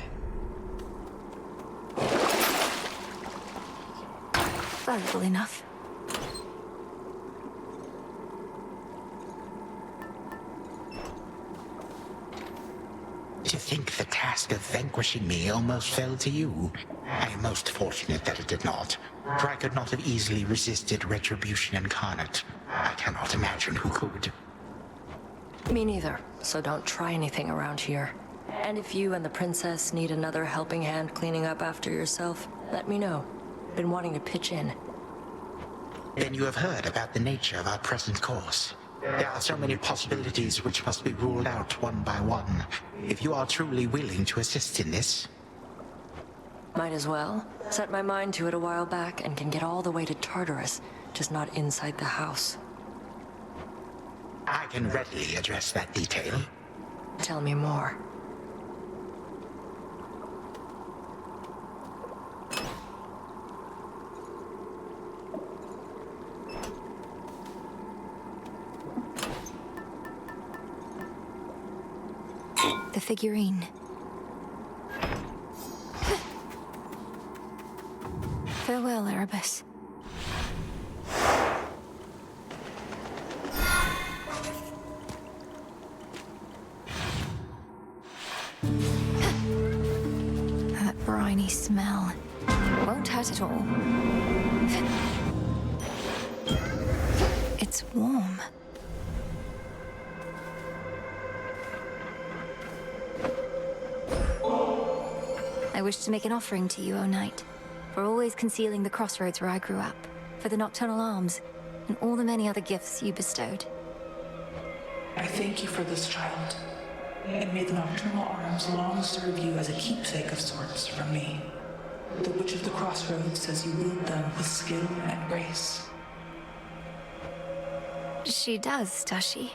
Valuable enough. To think the task of vanquishing me almost fell to you. I am most fortunate that it did not, for I could not have easily resisted retribution incarnate. I cannot imagine who could. Me neither, so don't try anything around here. And if you and the princess need another helping hand cleaning up after yourself, let me know. Been wanting to pitch in. Then you have heard about the nature of our present course. There are so many possibilities which must be ruled out one by one. If you are truly willing to assist in this... Might as well. Set my mind to it a while back and can get all the way to Tartarus, just not inside the house. I can readily address that detail. Tell me more. The figurine. Farewell, Erebus. That briny smell won't hurt at all. It's warm. I wish to make an offering to you, O Knight, for always concealing the crossroads where I grew up, for the nocturnal arms, and all the many other gifts you bestowed. I thank you for this, child, and may the nocturnal arms long serve you as a keepsake of sorts from me. The Witch of the Crossroads says you wield them with skill and grace. She does she?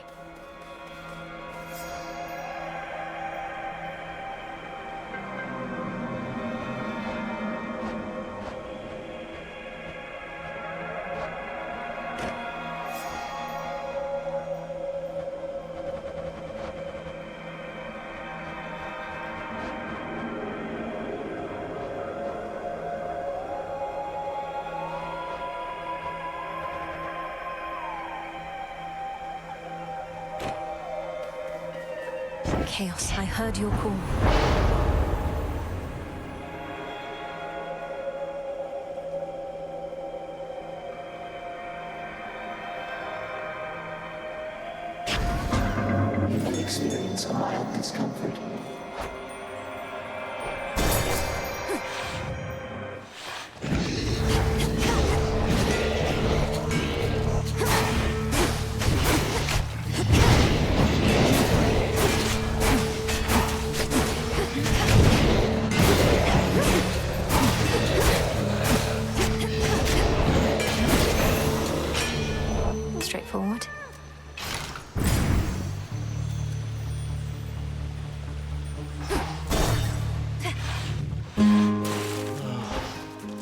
Chaos, I heard your call. You may experience a mild discomfort. Straightforward.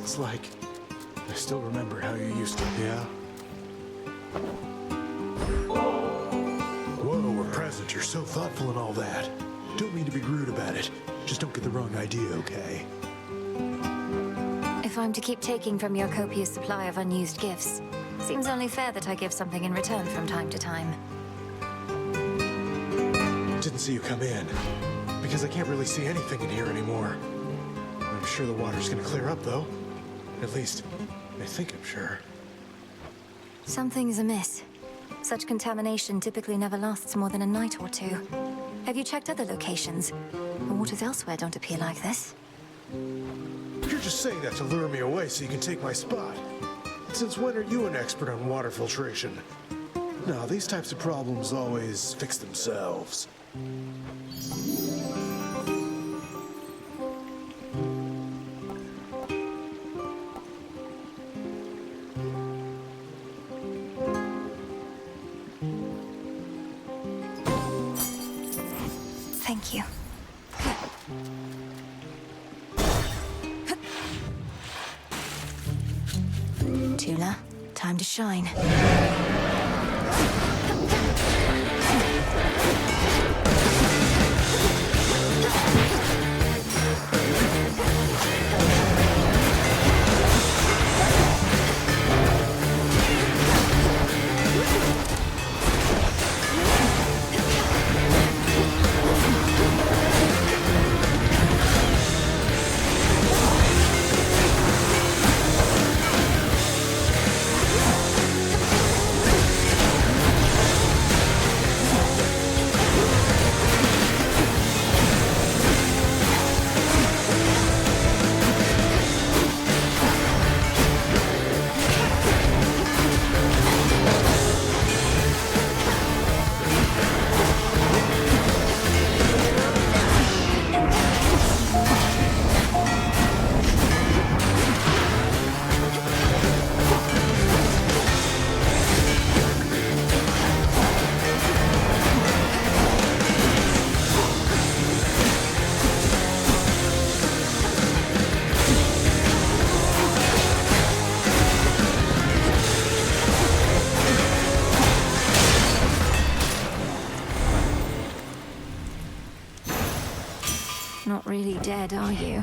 It's like I still remember how you used to. Yeah. Whoa, we're present. You're so thoughtful and all that. Don't mean to be rude about it. Just don't get the wrong idea, okay? If I'm to keep taking from your copious supply of unused gifts, seems only fair that I give something in return from time to time. Didn't see you come in, because I can't really see anything in here anymore. I'm sure the water's gonna clear up, though. At least, I think I'm sure. Something's amiss. Such contamination typically never lasts more than a night or two. Have you checked other locations? The waters elsewhere don't appear like this. You're just saying that to lure me away so you can take my spot. Since when are you an expert on water filtration? No, these types of problems always fix themselves. Thank you. Tula, time to shine. Not really dead, are you?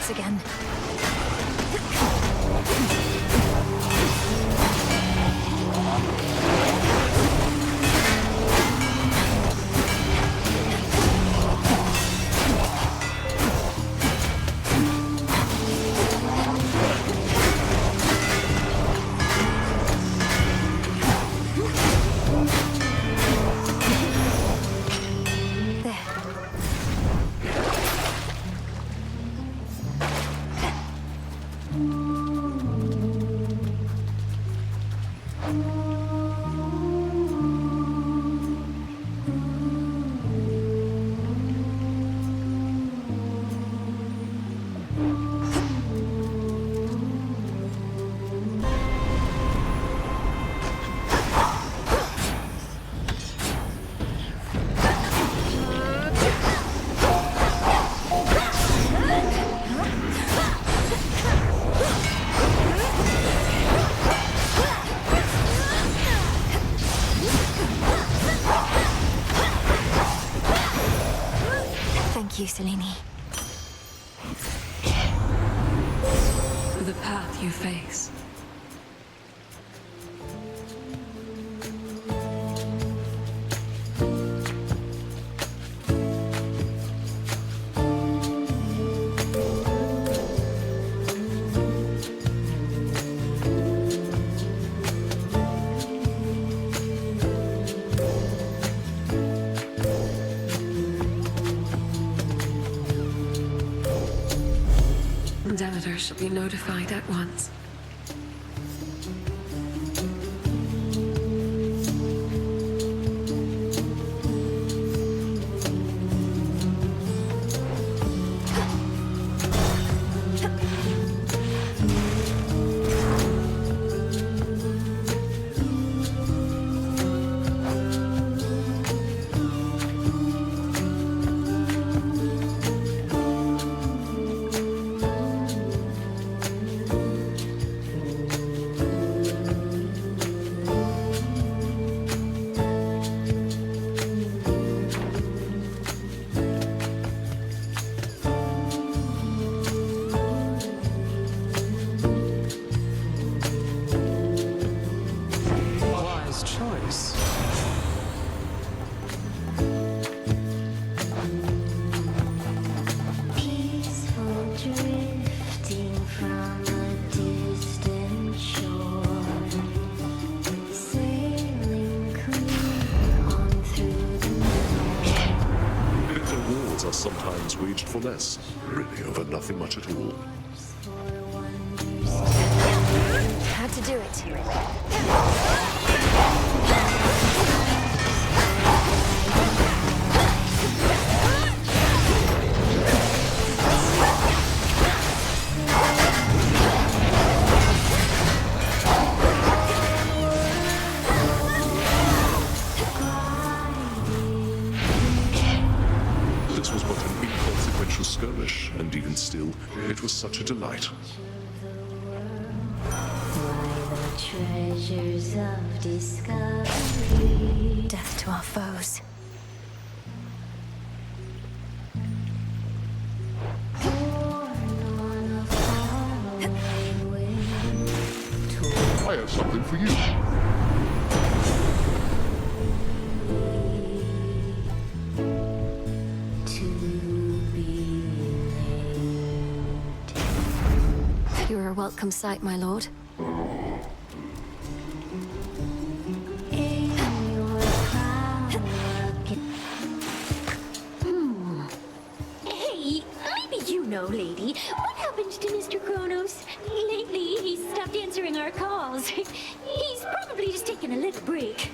Again. Thank you, Selene. For the path you face. Senators shall be notified at once. Sometimes waged for less, really over nothing much at all. Had to do it. This was but an inconsequential skirmish, and even still, it was such a delight. Treasures of discovery. Death to our foes. I have something for you. You're a welcome sight, my lord. Hey, maybe you know, lady. What happened to Mr. Kronos? Lately, he stopped answering our calls. He's probably just taking a little break.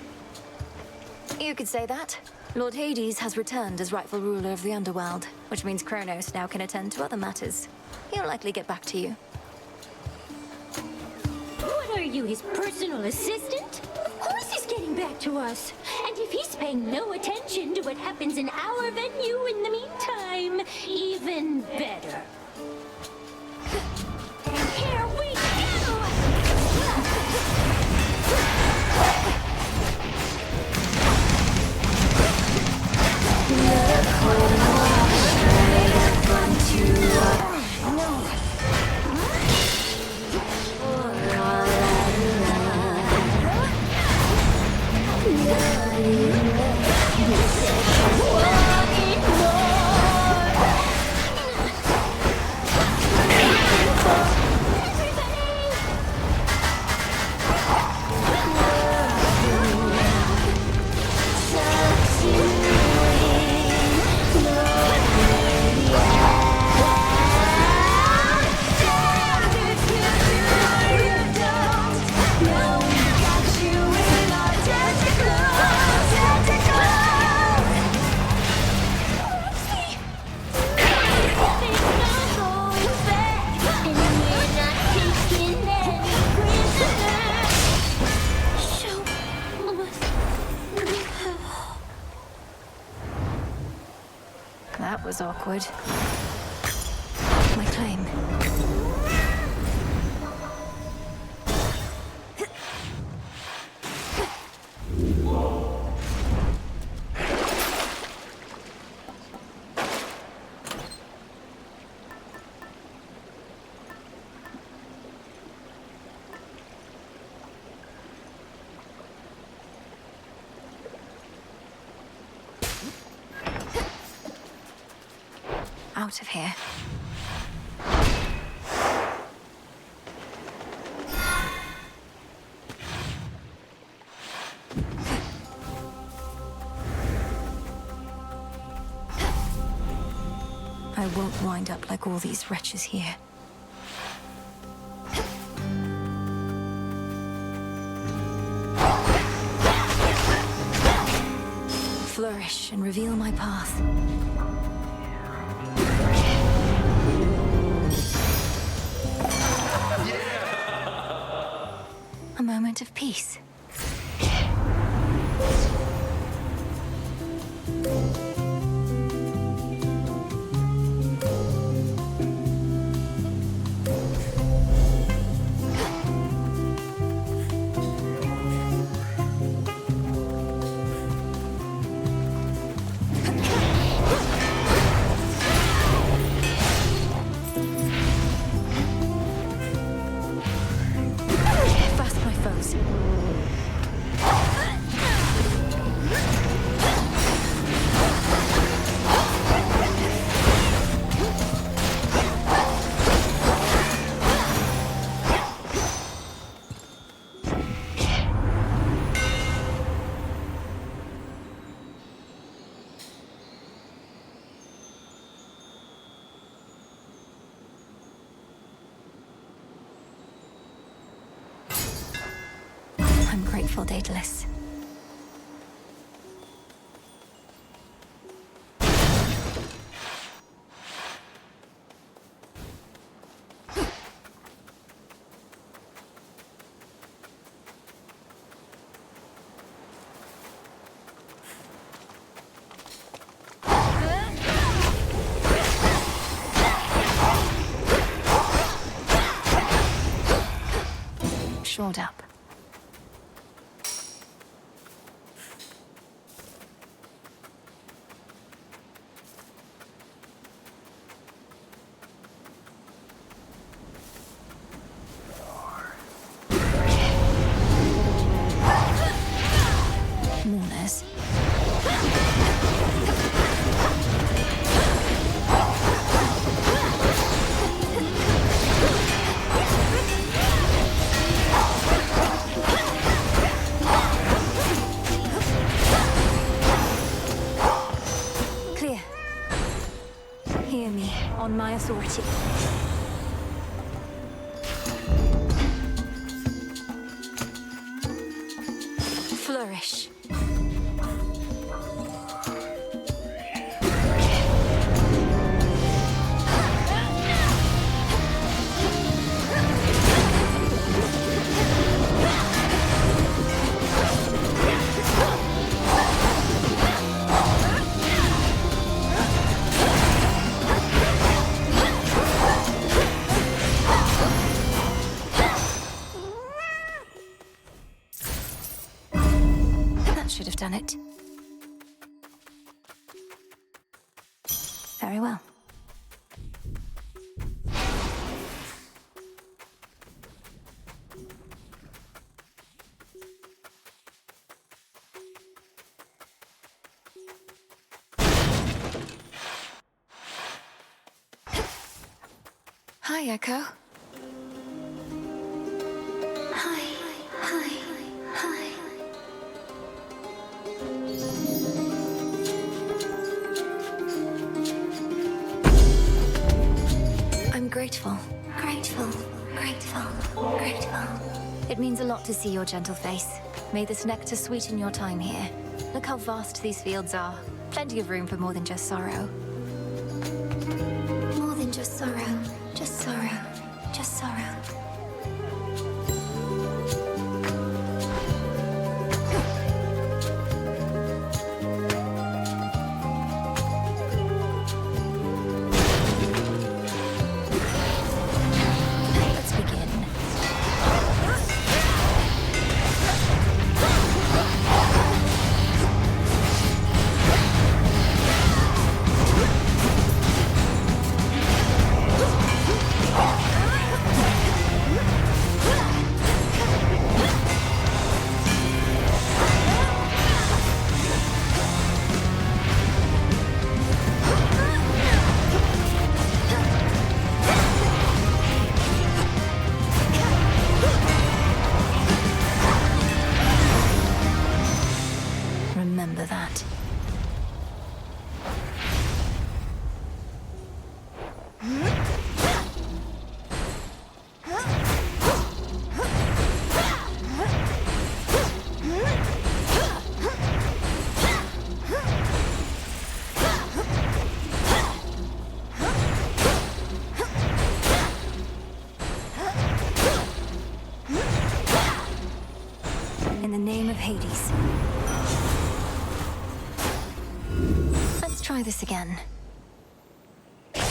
You could say that. Lord Hades has returned as rightful ruler of the underworld, which means Kronos now can attend to other matters. He'll likely get back to you. What are you, his personal assistant? Of course he's getting back to us. And if he's paying no attention to what happens in our venue in the meantime, even better. Here we go! That was awkward. My claim. Out of here. I won't wind up like all these wretches here. Flourish and reveal my path. A moment of peace. I'm grateful, Daedalus. Shored up. Mourners. Clear. Hear me on my authority. Flourish. Should have done it. Very well. Hi, Echo. I'm grateful. Grateful. It means a lot to see your gentle face. May this nectar sweeten your time here. Look how vast these fields are. Plenty of room for more than just sorrow. More than just sorrow. Just sorrow. Just sorrow. Remember that. In the name of Hades. Let's try this again. You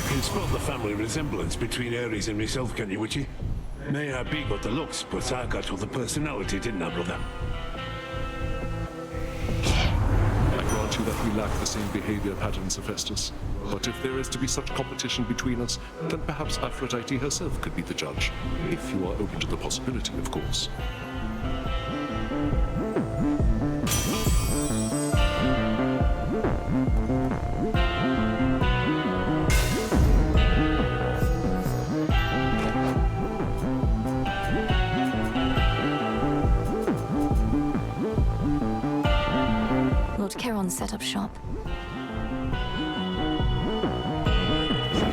can spot the family resemblance between Ares and myself, can you, Witchy? Mayhap got the looks, but I got all the personality, didn't I, brother? I grant you that we lack the same behavior patterns, Hephaestus. But if there is to be such competition between us, then perhaps Aphrodite herself could be the judge. If you are open to the possibility, of course. Lord Charon set up shop.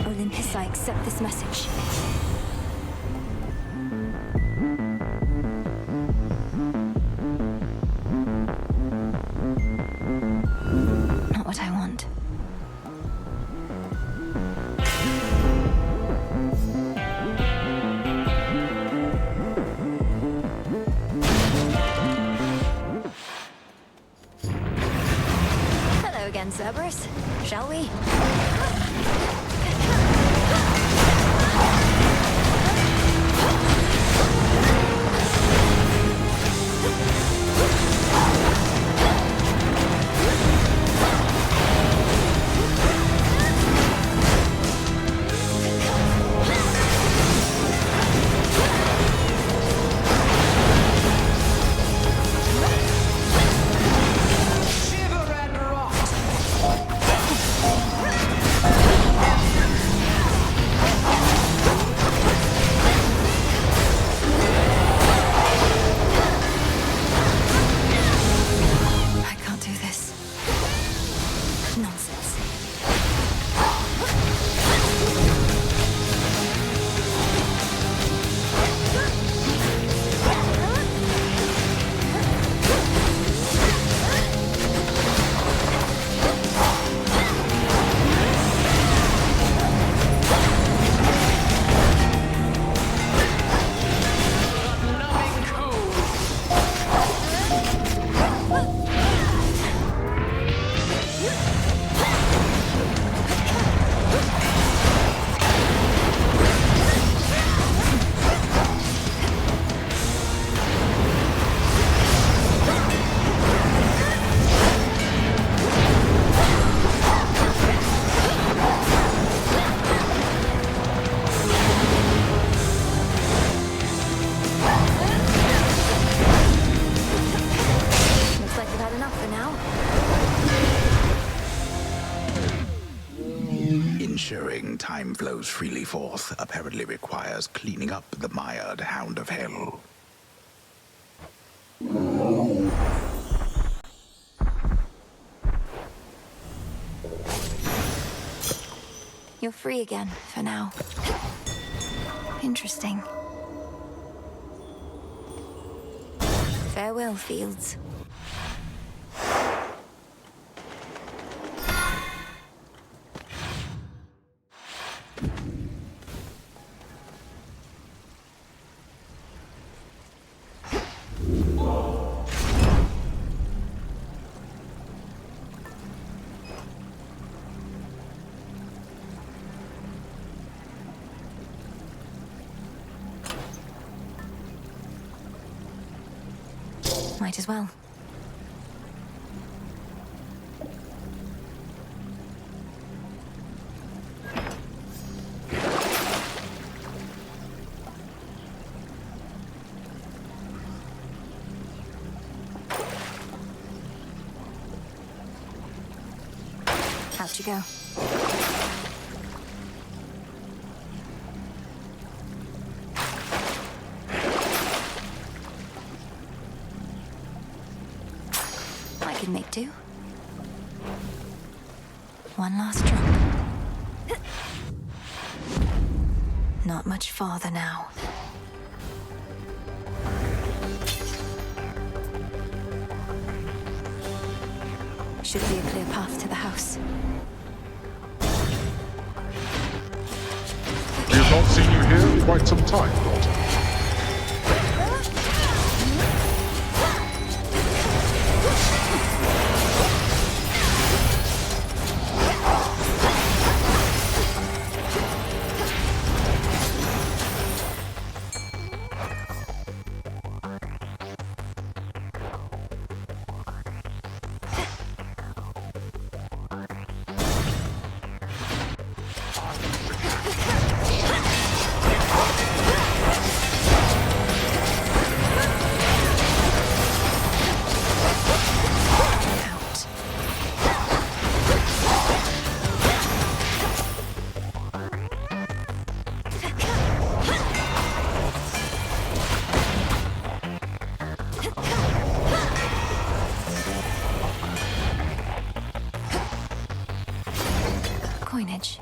Olympus, I accept this message. Not what I want. Hello again, Cerberus. Shall we? Shiver and rot! Ensuring time flows freely forth apparently requires cleaning up the mired hound of hell. You're free again, for now. Interesting. Farewell, fields. Might as well. Out you go. Can make do. One last drop. Not much farther now. Should be a clear path to the house. We have not seen you here in quite some time, daughter. Coinage.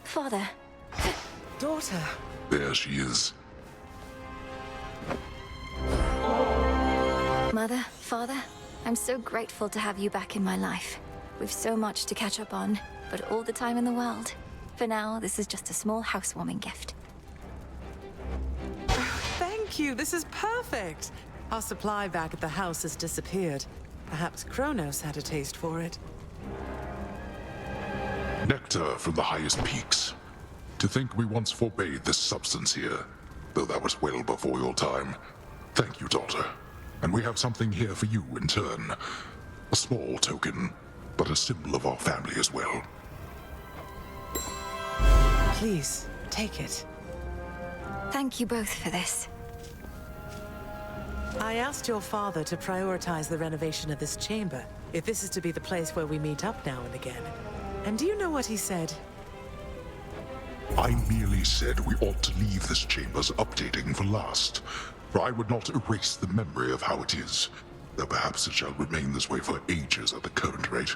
Father. Daughter. There she is. Mother, Father, I'm so grateful to have you back in my life. We've so much to catch up on, but all the time in the world. For now, this is just a small housewarming gift. Thank you, this is perfect. Our supply back at the house has disappeared. Perhaps Kronos had a taste for it. Nectar from the highest peaks. To think we once forbade this substance here, though that was well before your time. Thank you, daughter. And we have something here for you in turn. A small token, but a symbol of our family as well. Please, take it. Thank you both for this. I asked your father to prioritize the renovation of this chamber, if this is to be the place where we meet up now and again. And do you know what he said? I merely said we ought to leave this chamber's updating for last, for I would not erase the memory of how it is, though perhaps it shall remain this way for ages at the current rate.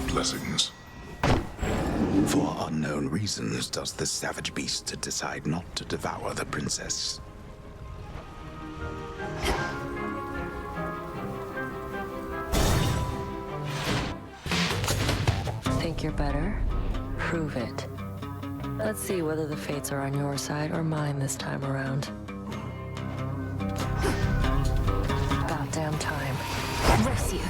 Blessings. For unknown reasons, does the savage beast decide not to devour the princess? Think you're better? Prove it. Let's see whether the fates are on your side or mine this time around. About damn time. Bless you.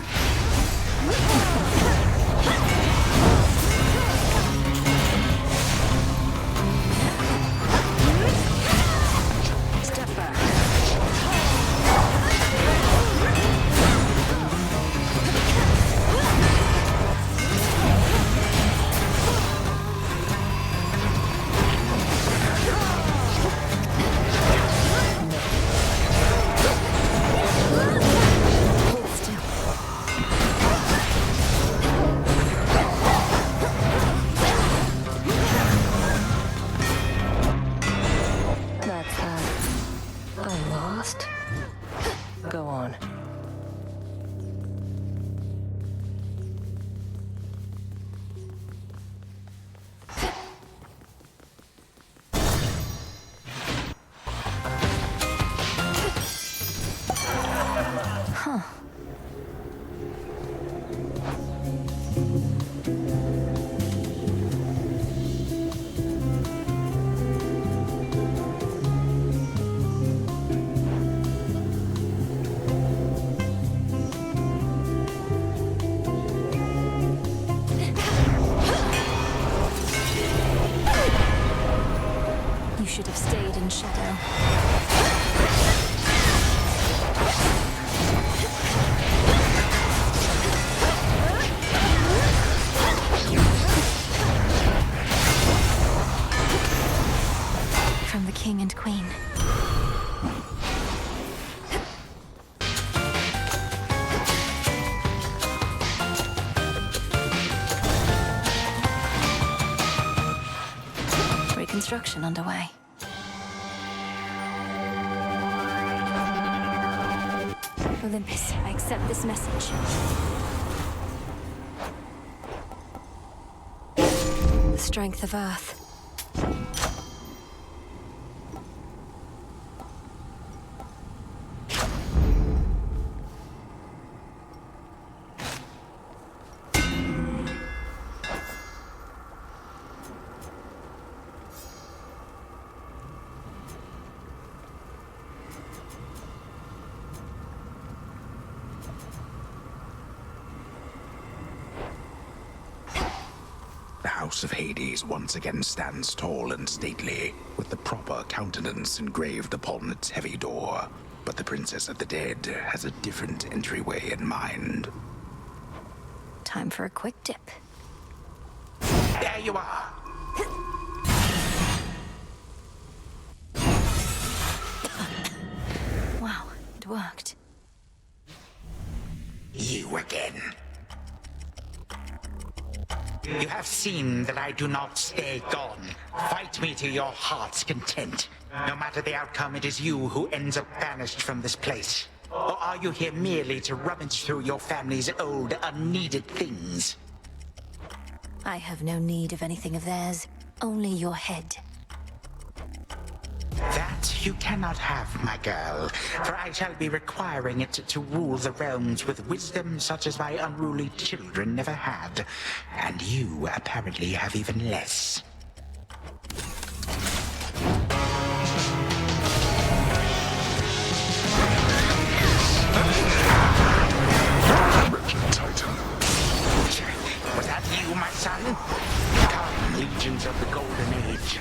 Step back. Hold still. That's that. I'm lost. Go on. Huh. You should have stayed in shadow. From the king and queen. Reconstruction underway. Olympus, I accept this message. The strength of Earth. The House of Hades once again stands tall and stately, with the proper countenance engraved upon its heavy door. But the Princess of the Dead has a different entryway in mind. Time for a quick dip. There you are! Wow, it worked. You again. You have seen that I do not stay gone. Fight me to your heart's content. No matter the outcome, it is you who ends up banished from this place. Or are you here merely to rummage through your family's old, unneeded things? I have no need of anything of theirs, only your head. That you cannot have, my girl, for I shall be requiring it to rule the realms with wisdom such as my unruly children never had. And you apparently have even less. Wretched Titan. Was that you, my son? Come, legions of the Golden Age.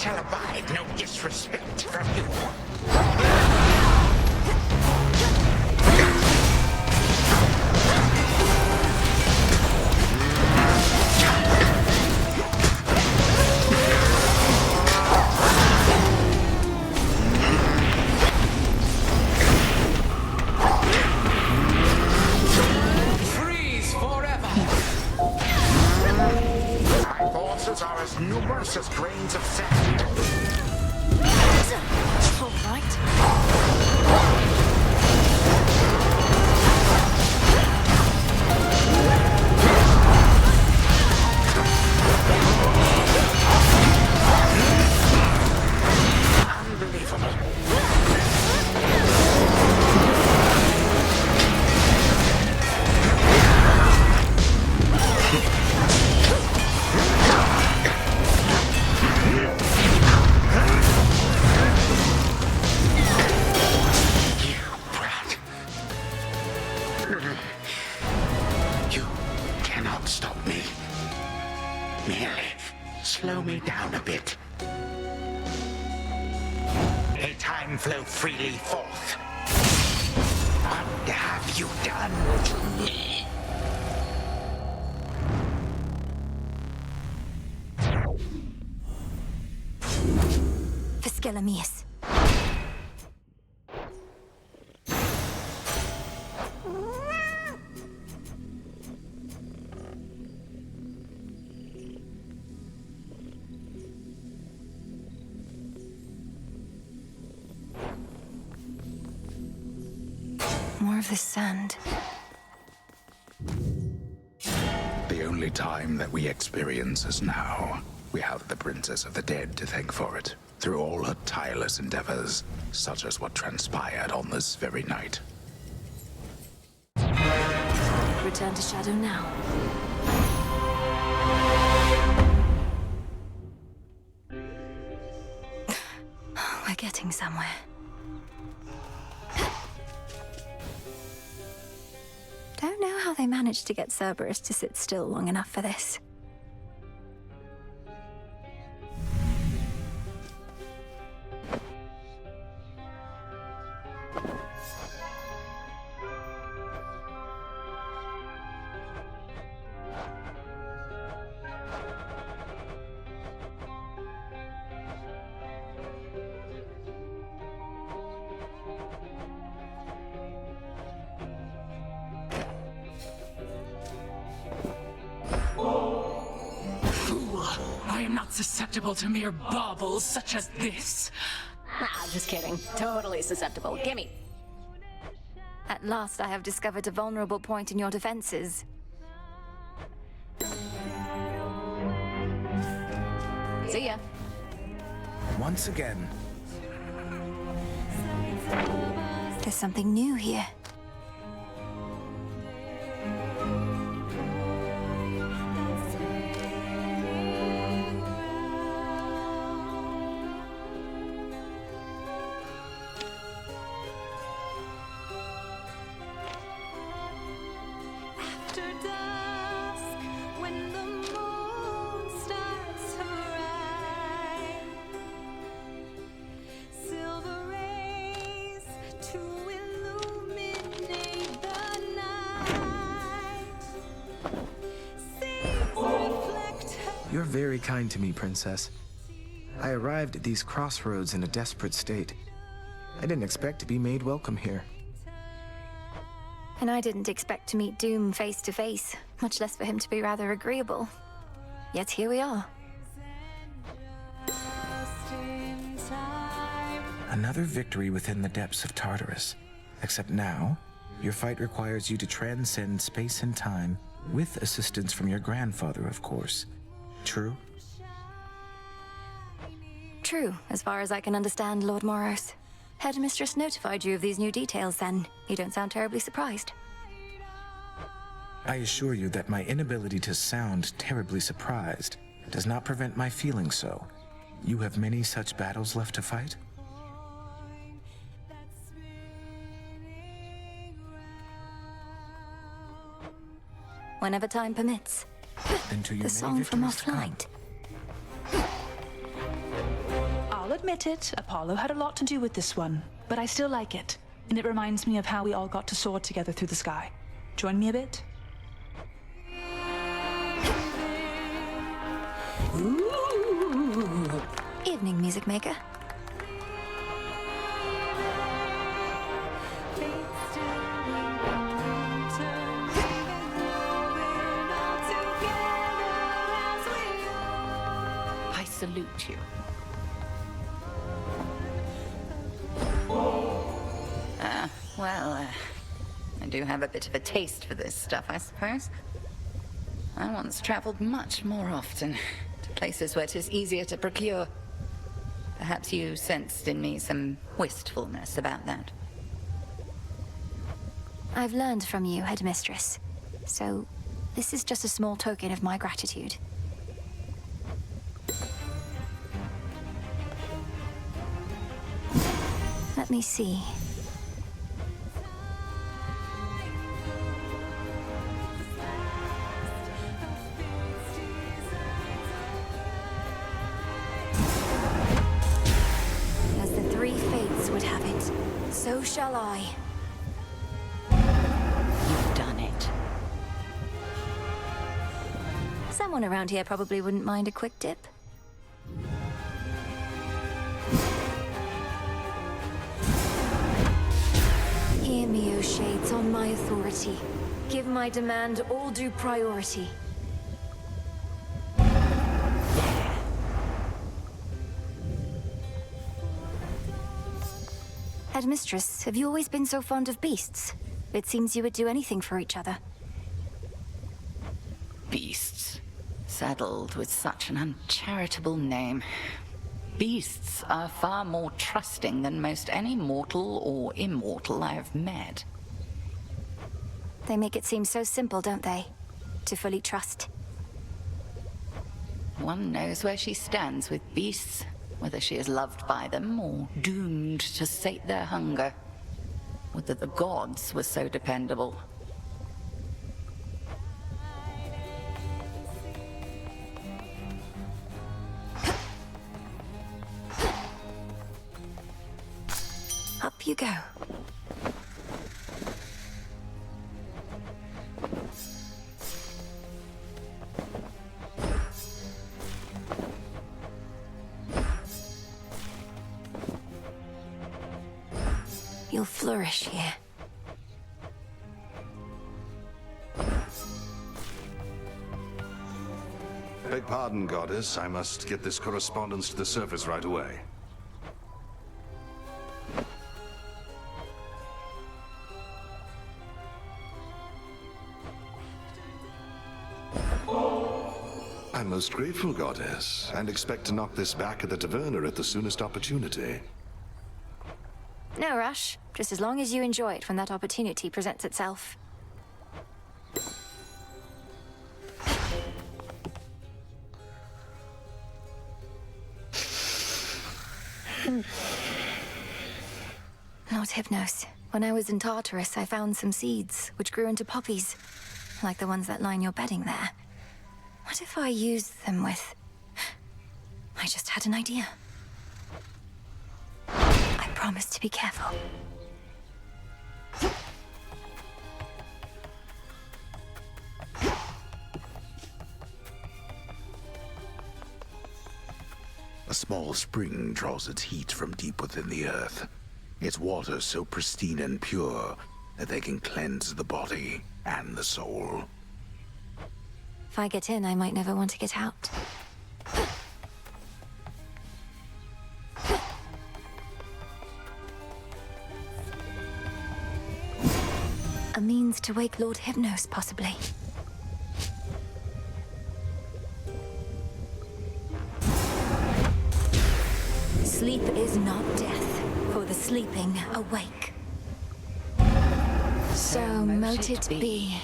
shall abide no disrespect from you. Freeze forever! My forces are as numerous as grains of sand. All right. You cannot stop me. Merely slow me down a bit. A time flow freely forth. What have you done to me? Fiskelamius. More of this sand. The only time that we experience is now. We have the Princess of the Dead to thank for it, through all her tireless endeavors, such as what transpired on this very night. Return to Shadow now. We're getting somewhere. Don't know how they managed to get Cerberus to sit still long enough for this. I am not susceptible to mere baubles such as this. Ah, just kidding. Totally susceptible. Gimme. At last I have discovered a vulnerable point in your defenses. See ya. Once again. There's something new here. After dusk, when the moon starts to rise, silver rays to illuminate the night. Seas reflect. You're very kind to me, Princess. I arrived at these crossroads in a desperate state. I didn't expect to be made welcome here. And I didn't expect to meet Doom face to face, much less for him to be rather agreeable. Yet here we are. Another victory within the depths of Tartarus. Except now, your fight requires you to transcend space and time, with assistance from your grandfather, of course. True? True, as far as I can understand, Lord Moros. Headmistress notified you of these new details, then. You don't sound terribly surprised. I assure you that my inability to sound terribly surprised does not prevent my feeling so. You have many such battles left to fight? Whenever time permits. Then to your The many song from our victories to come. flight. admit it, Apollo had a lot to do with this one, but I still like it, and it reminds me of how we all got to soar together through the sky. Join me a bit? Ooh. Evening, music maker. I salute you. I do have a bit of a taste for this stuff, I suppose. I once traveled much more often to places where 'tis easier to procure. Perhaps you sensed in me some wistfulness about that. I've learned from you, Headmistress. So, this is just a small token of my gratitude. Let me see. As the three fates would have it, so shall I. You've done it. Someone around here probably wouldn't mind a quick dip. Hear me, O Shades, on my authority. Give my demand all due priority. Headmistress, have you always been so fond of beasts? It seems you would do anything for each other. Beasts. Saddled with such an uncharitable name. Beasts are far more trusting than most any mortal or immortal I have met. They make it seem so simple, don't they? To fully trust. One knows where she stands with beasts, whether she is loved by them or doomed to sate their hunger. Whether the gods were so dependable. Up you go. You'll flourish here. Beg pardon, Goddess. I must get this correspondence to the surface right away. I'm most grateful, Goddess, and expect to knock this back at the taverna at the soonest opportunity. No rush, just as long as you enjoy it when that opportunity presents itself. Lord Hypnos, when I was in Tartarus, I found some seeds which grew into poppies, like the ones that line your bedding there. What if I used them with... I just had an idea. I promise to be careful. A small spring draws its heat from deep within the earth. Its water so pristine and pure that they can cleanse the body and the soul. If I get in, I might never want to get out. A means to wake Lord Hypnos, possibly. Sleep is not death, for the sleeping awake. So mote it be.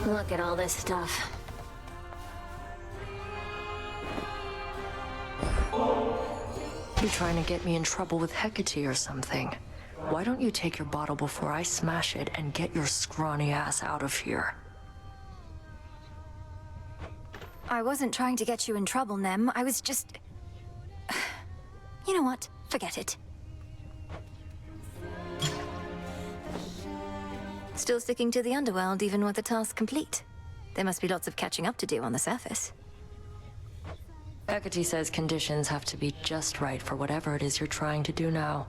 Look at all this stuff. You trying to get me in trouble with Hecate or something? Why don't you take your bottle before I smash it and get your scrawny ass out of here? I wasn't trying to get you in trouble, Nem. I was just... You know what? Forget it. Still sticking to the underworld even with the task complete. There must be lots of catching up to do on the surface. Hecate says conditions have to be just right for whatever it is you're trying to do now.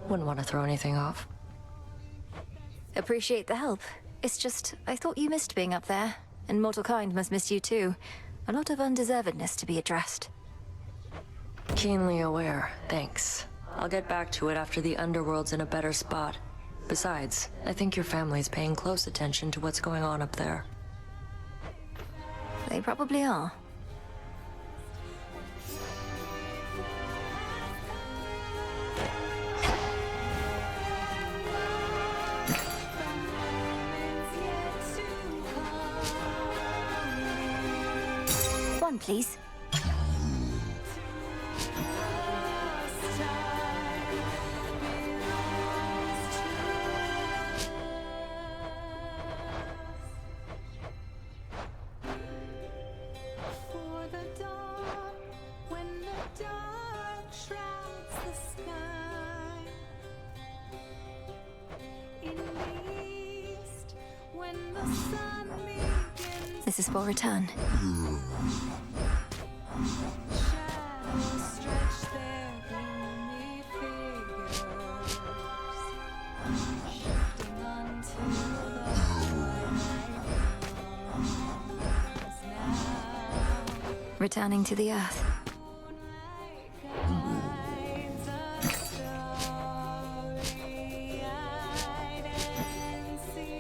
Wouldn't want to throw anything off. Appreciate the help. It's just, I thought you missed being up there. And mortal kind must miss you too. A lot of undeservedness to be addressed. Keenly aware, thanks. I'll get back to it after the underworld's in a better spot. Besides, I think your family's paying close attention to what's going on up there. They probably are. One, please. For the dawn, when the dark shrouds the sky. In the east, when the sun begins. This is for return. Shadows stretch their gloomy figures, shifting until the twilight comes now. Returning to the earth. Guides us starry-eyed and see.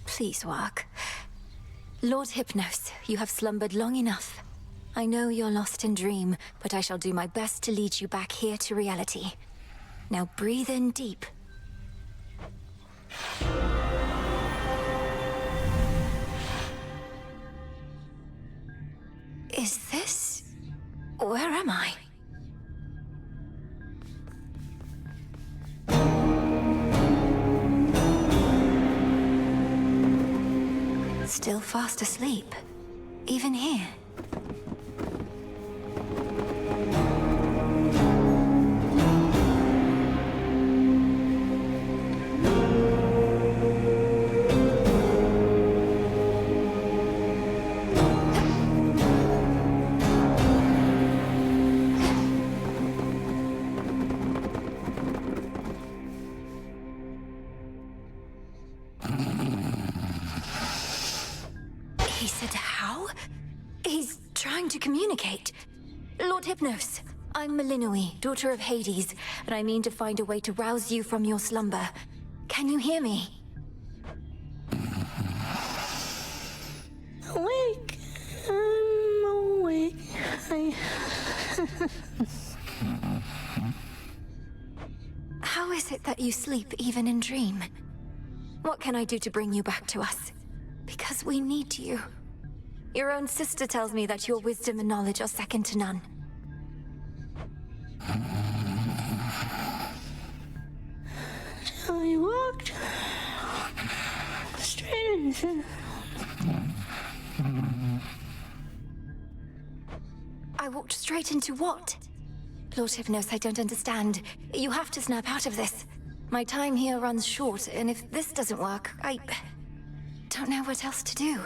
Please work. Lord Hypnos, you have slumbered long enough. I know you're lost in dream, but I shall do my best to lead you back here to reality. Now breathe in deep. Is this... Where am I? Still fast asleep. Even here. He said how? He's trying to communicate. Lord Hypnos, I'm Melinoi, daughter of Hades, and I mean to find a way to rouse you from your slumber. Can you hear me? Awake. I'm awake. How is it that you sleep even in dream? What can I do to bring you back to us? Because we need you. Your own sister tells me that your wisdom and knowledge are second to none. I walked straight into... I walked straight into what? Lord Hypnos, I don't understand. You have to snap out of this. My time here runs short, and if this doesn't work, I don't know what else to do.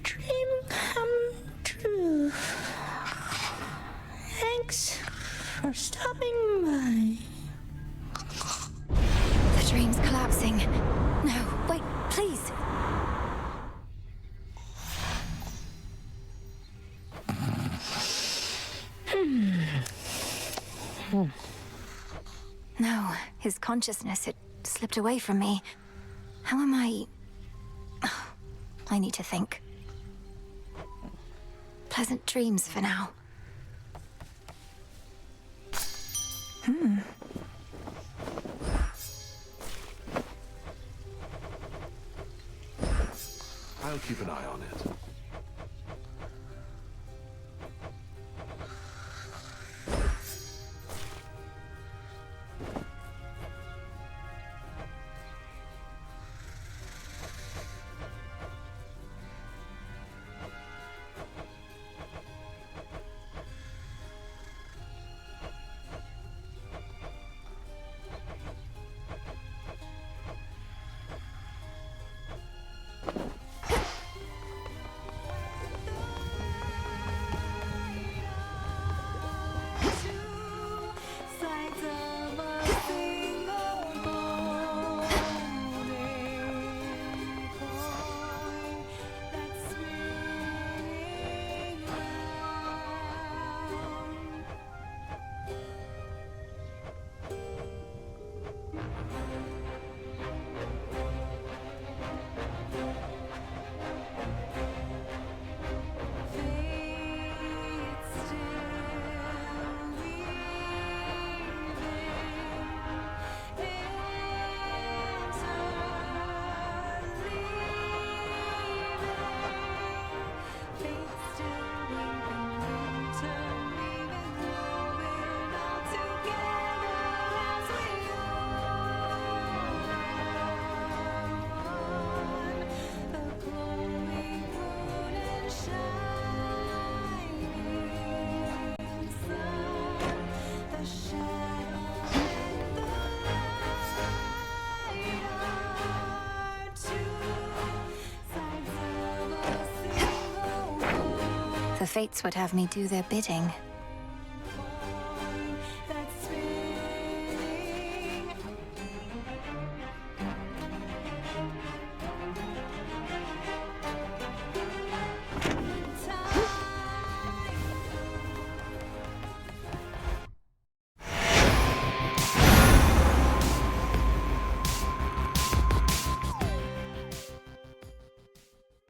Dream come true. No, his consciousness, it slipped away from me. How am I... I need to think. Pleasant dreams for now. I'll keep an eye on it. The fates would have me do their bidding.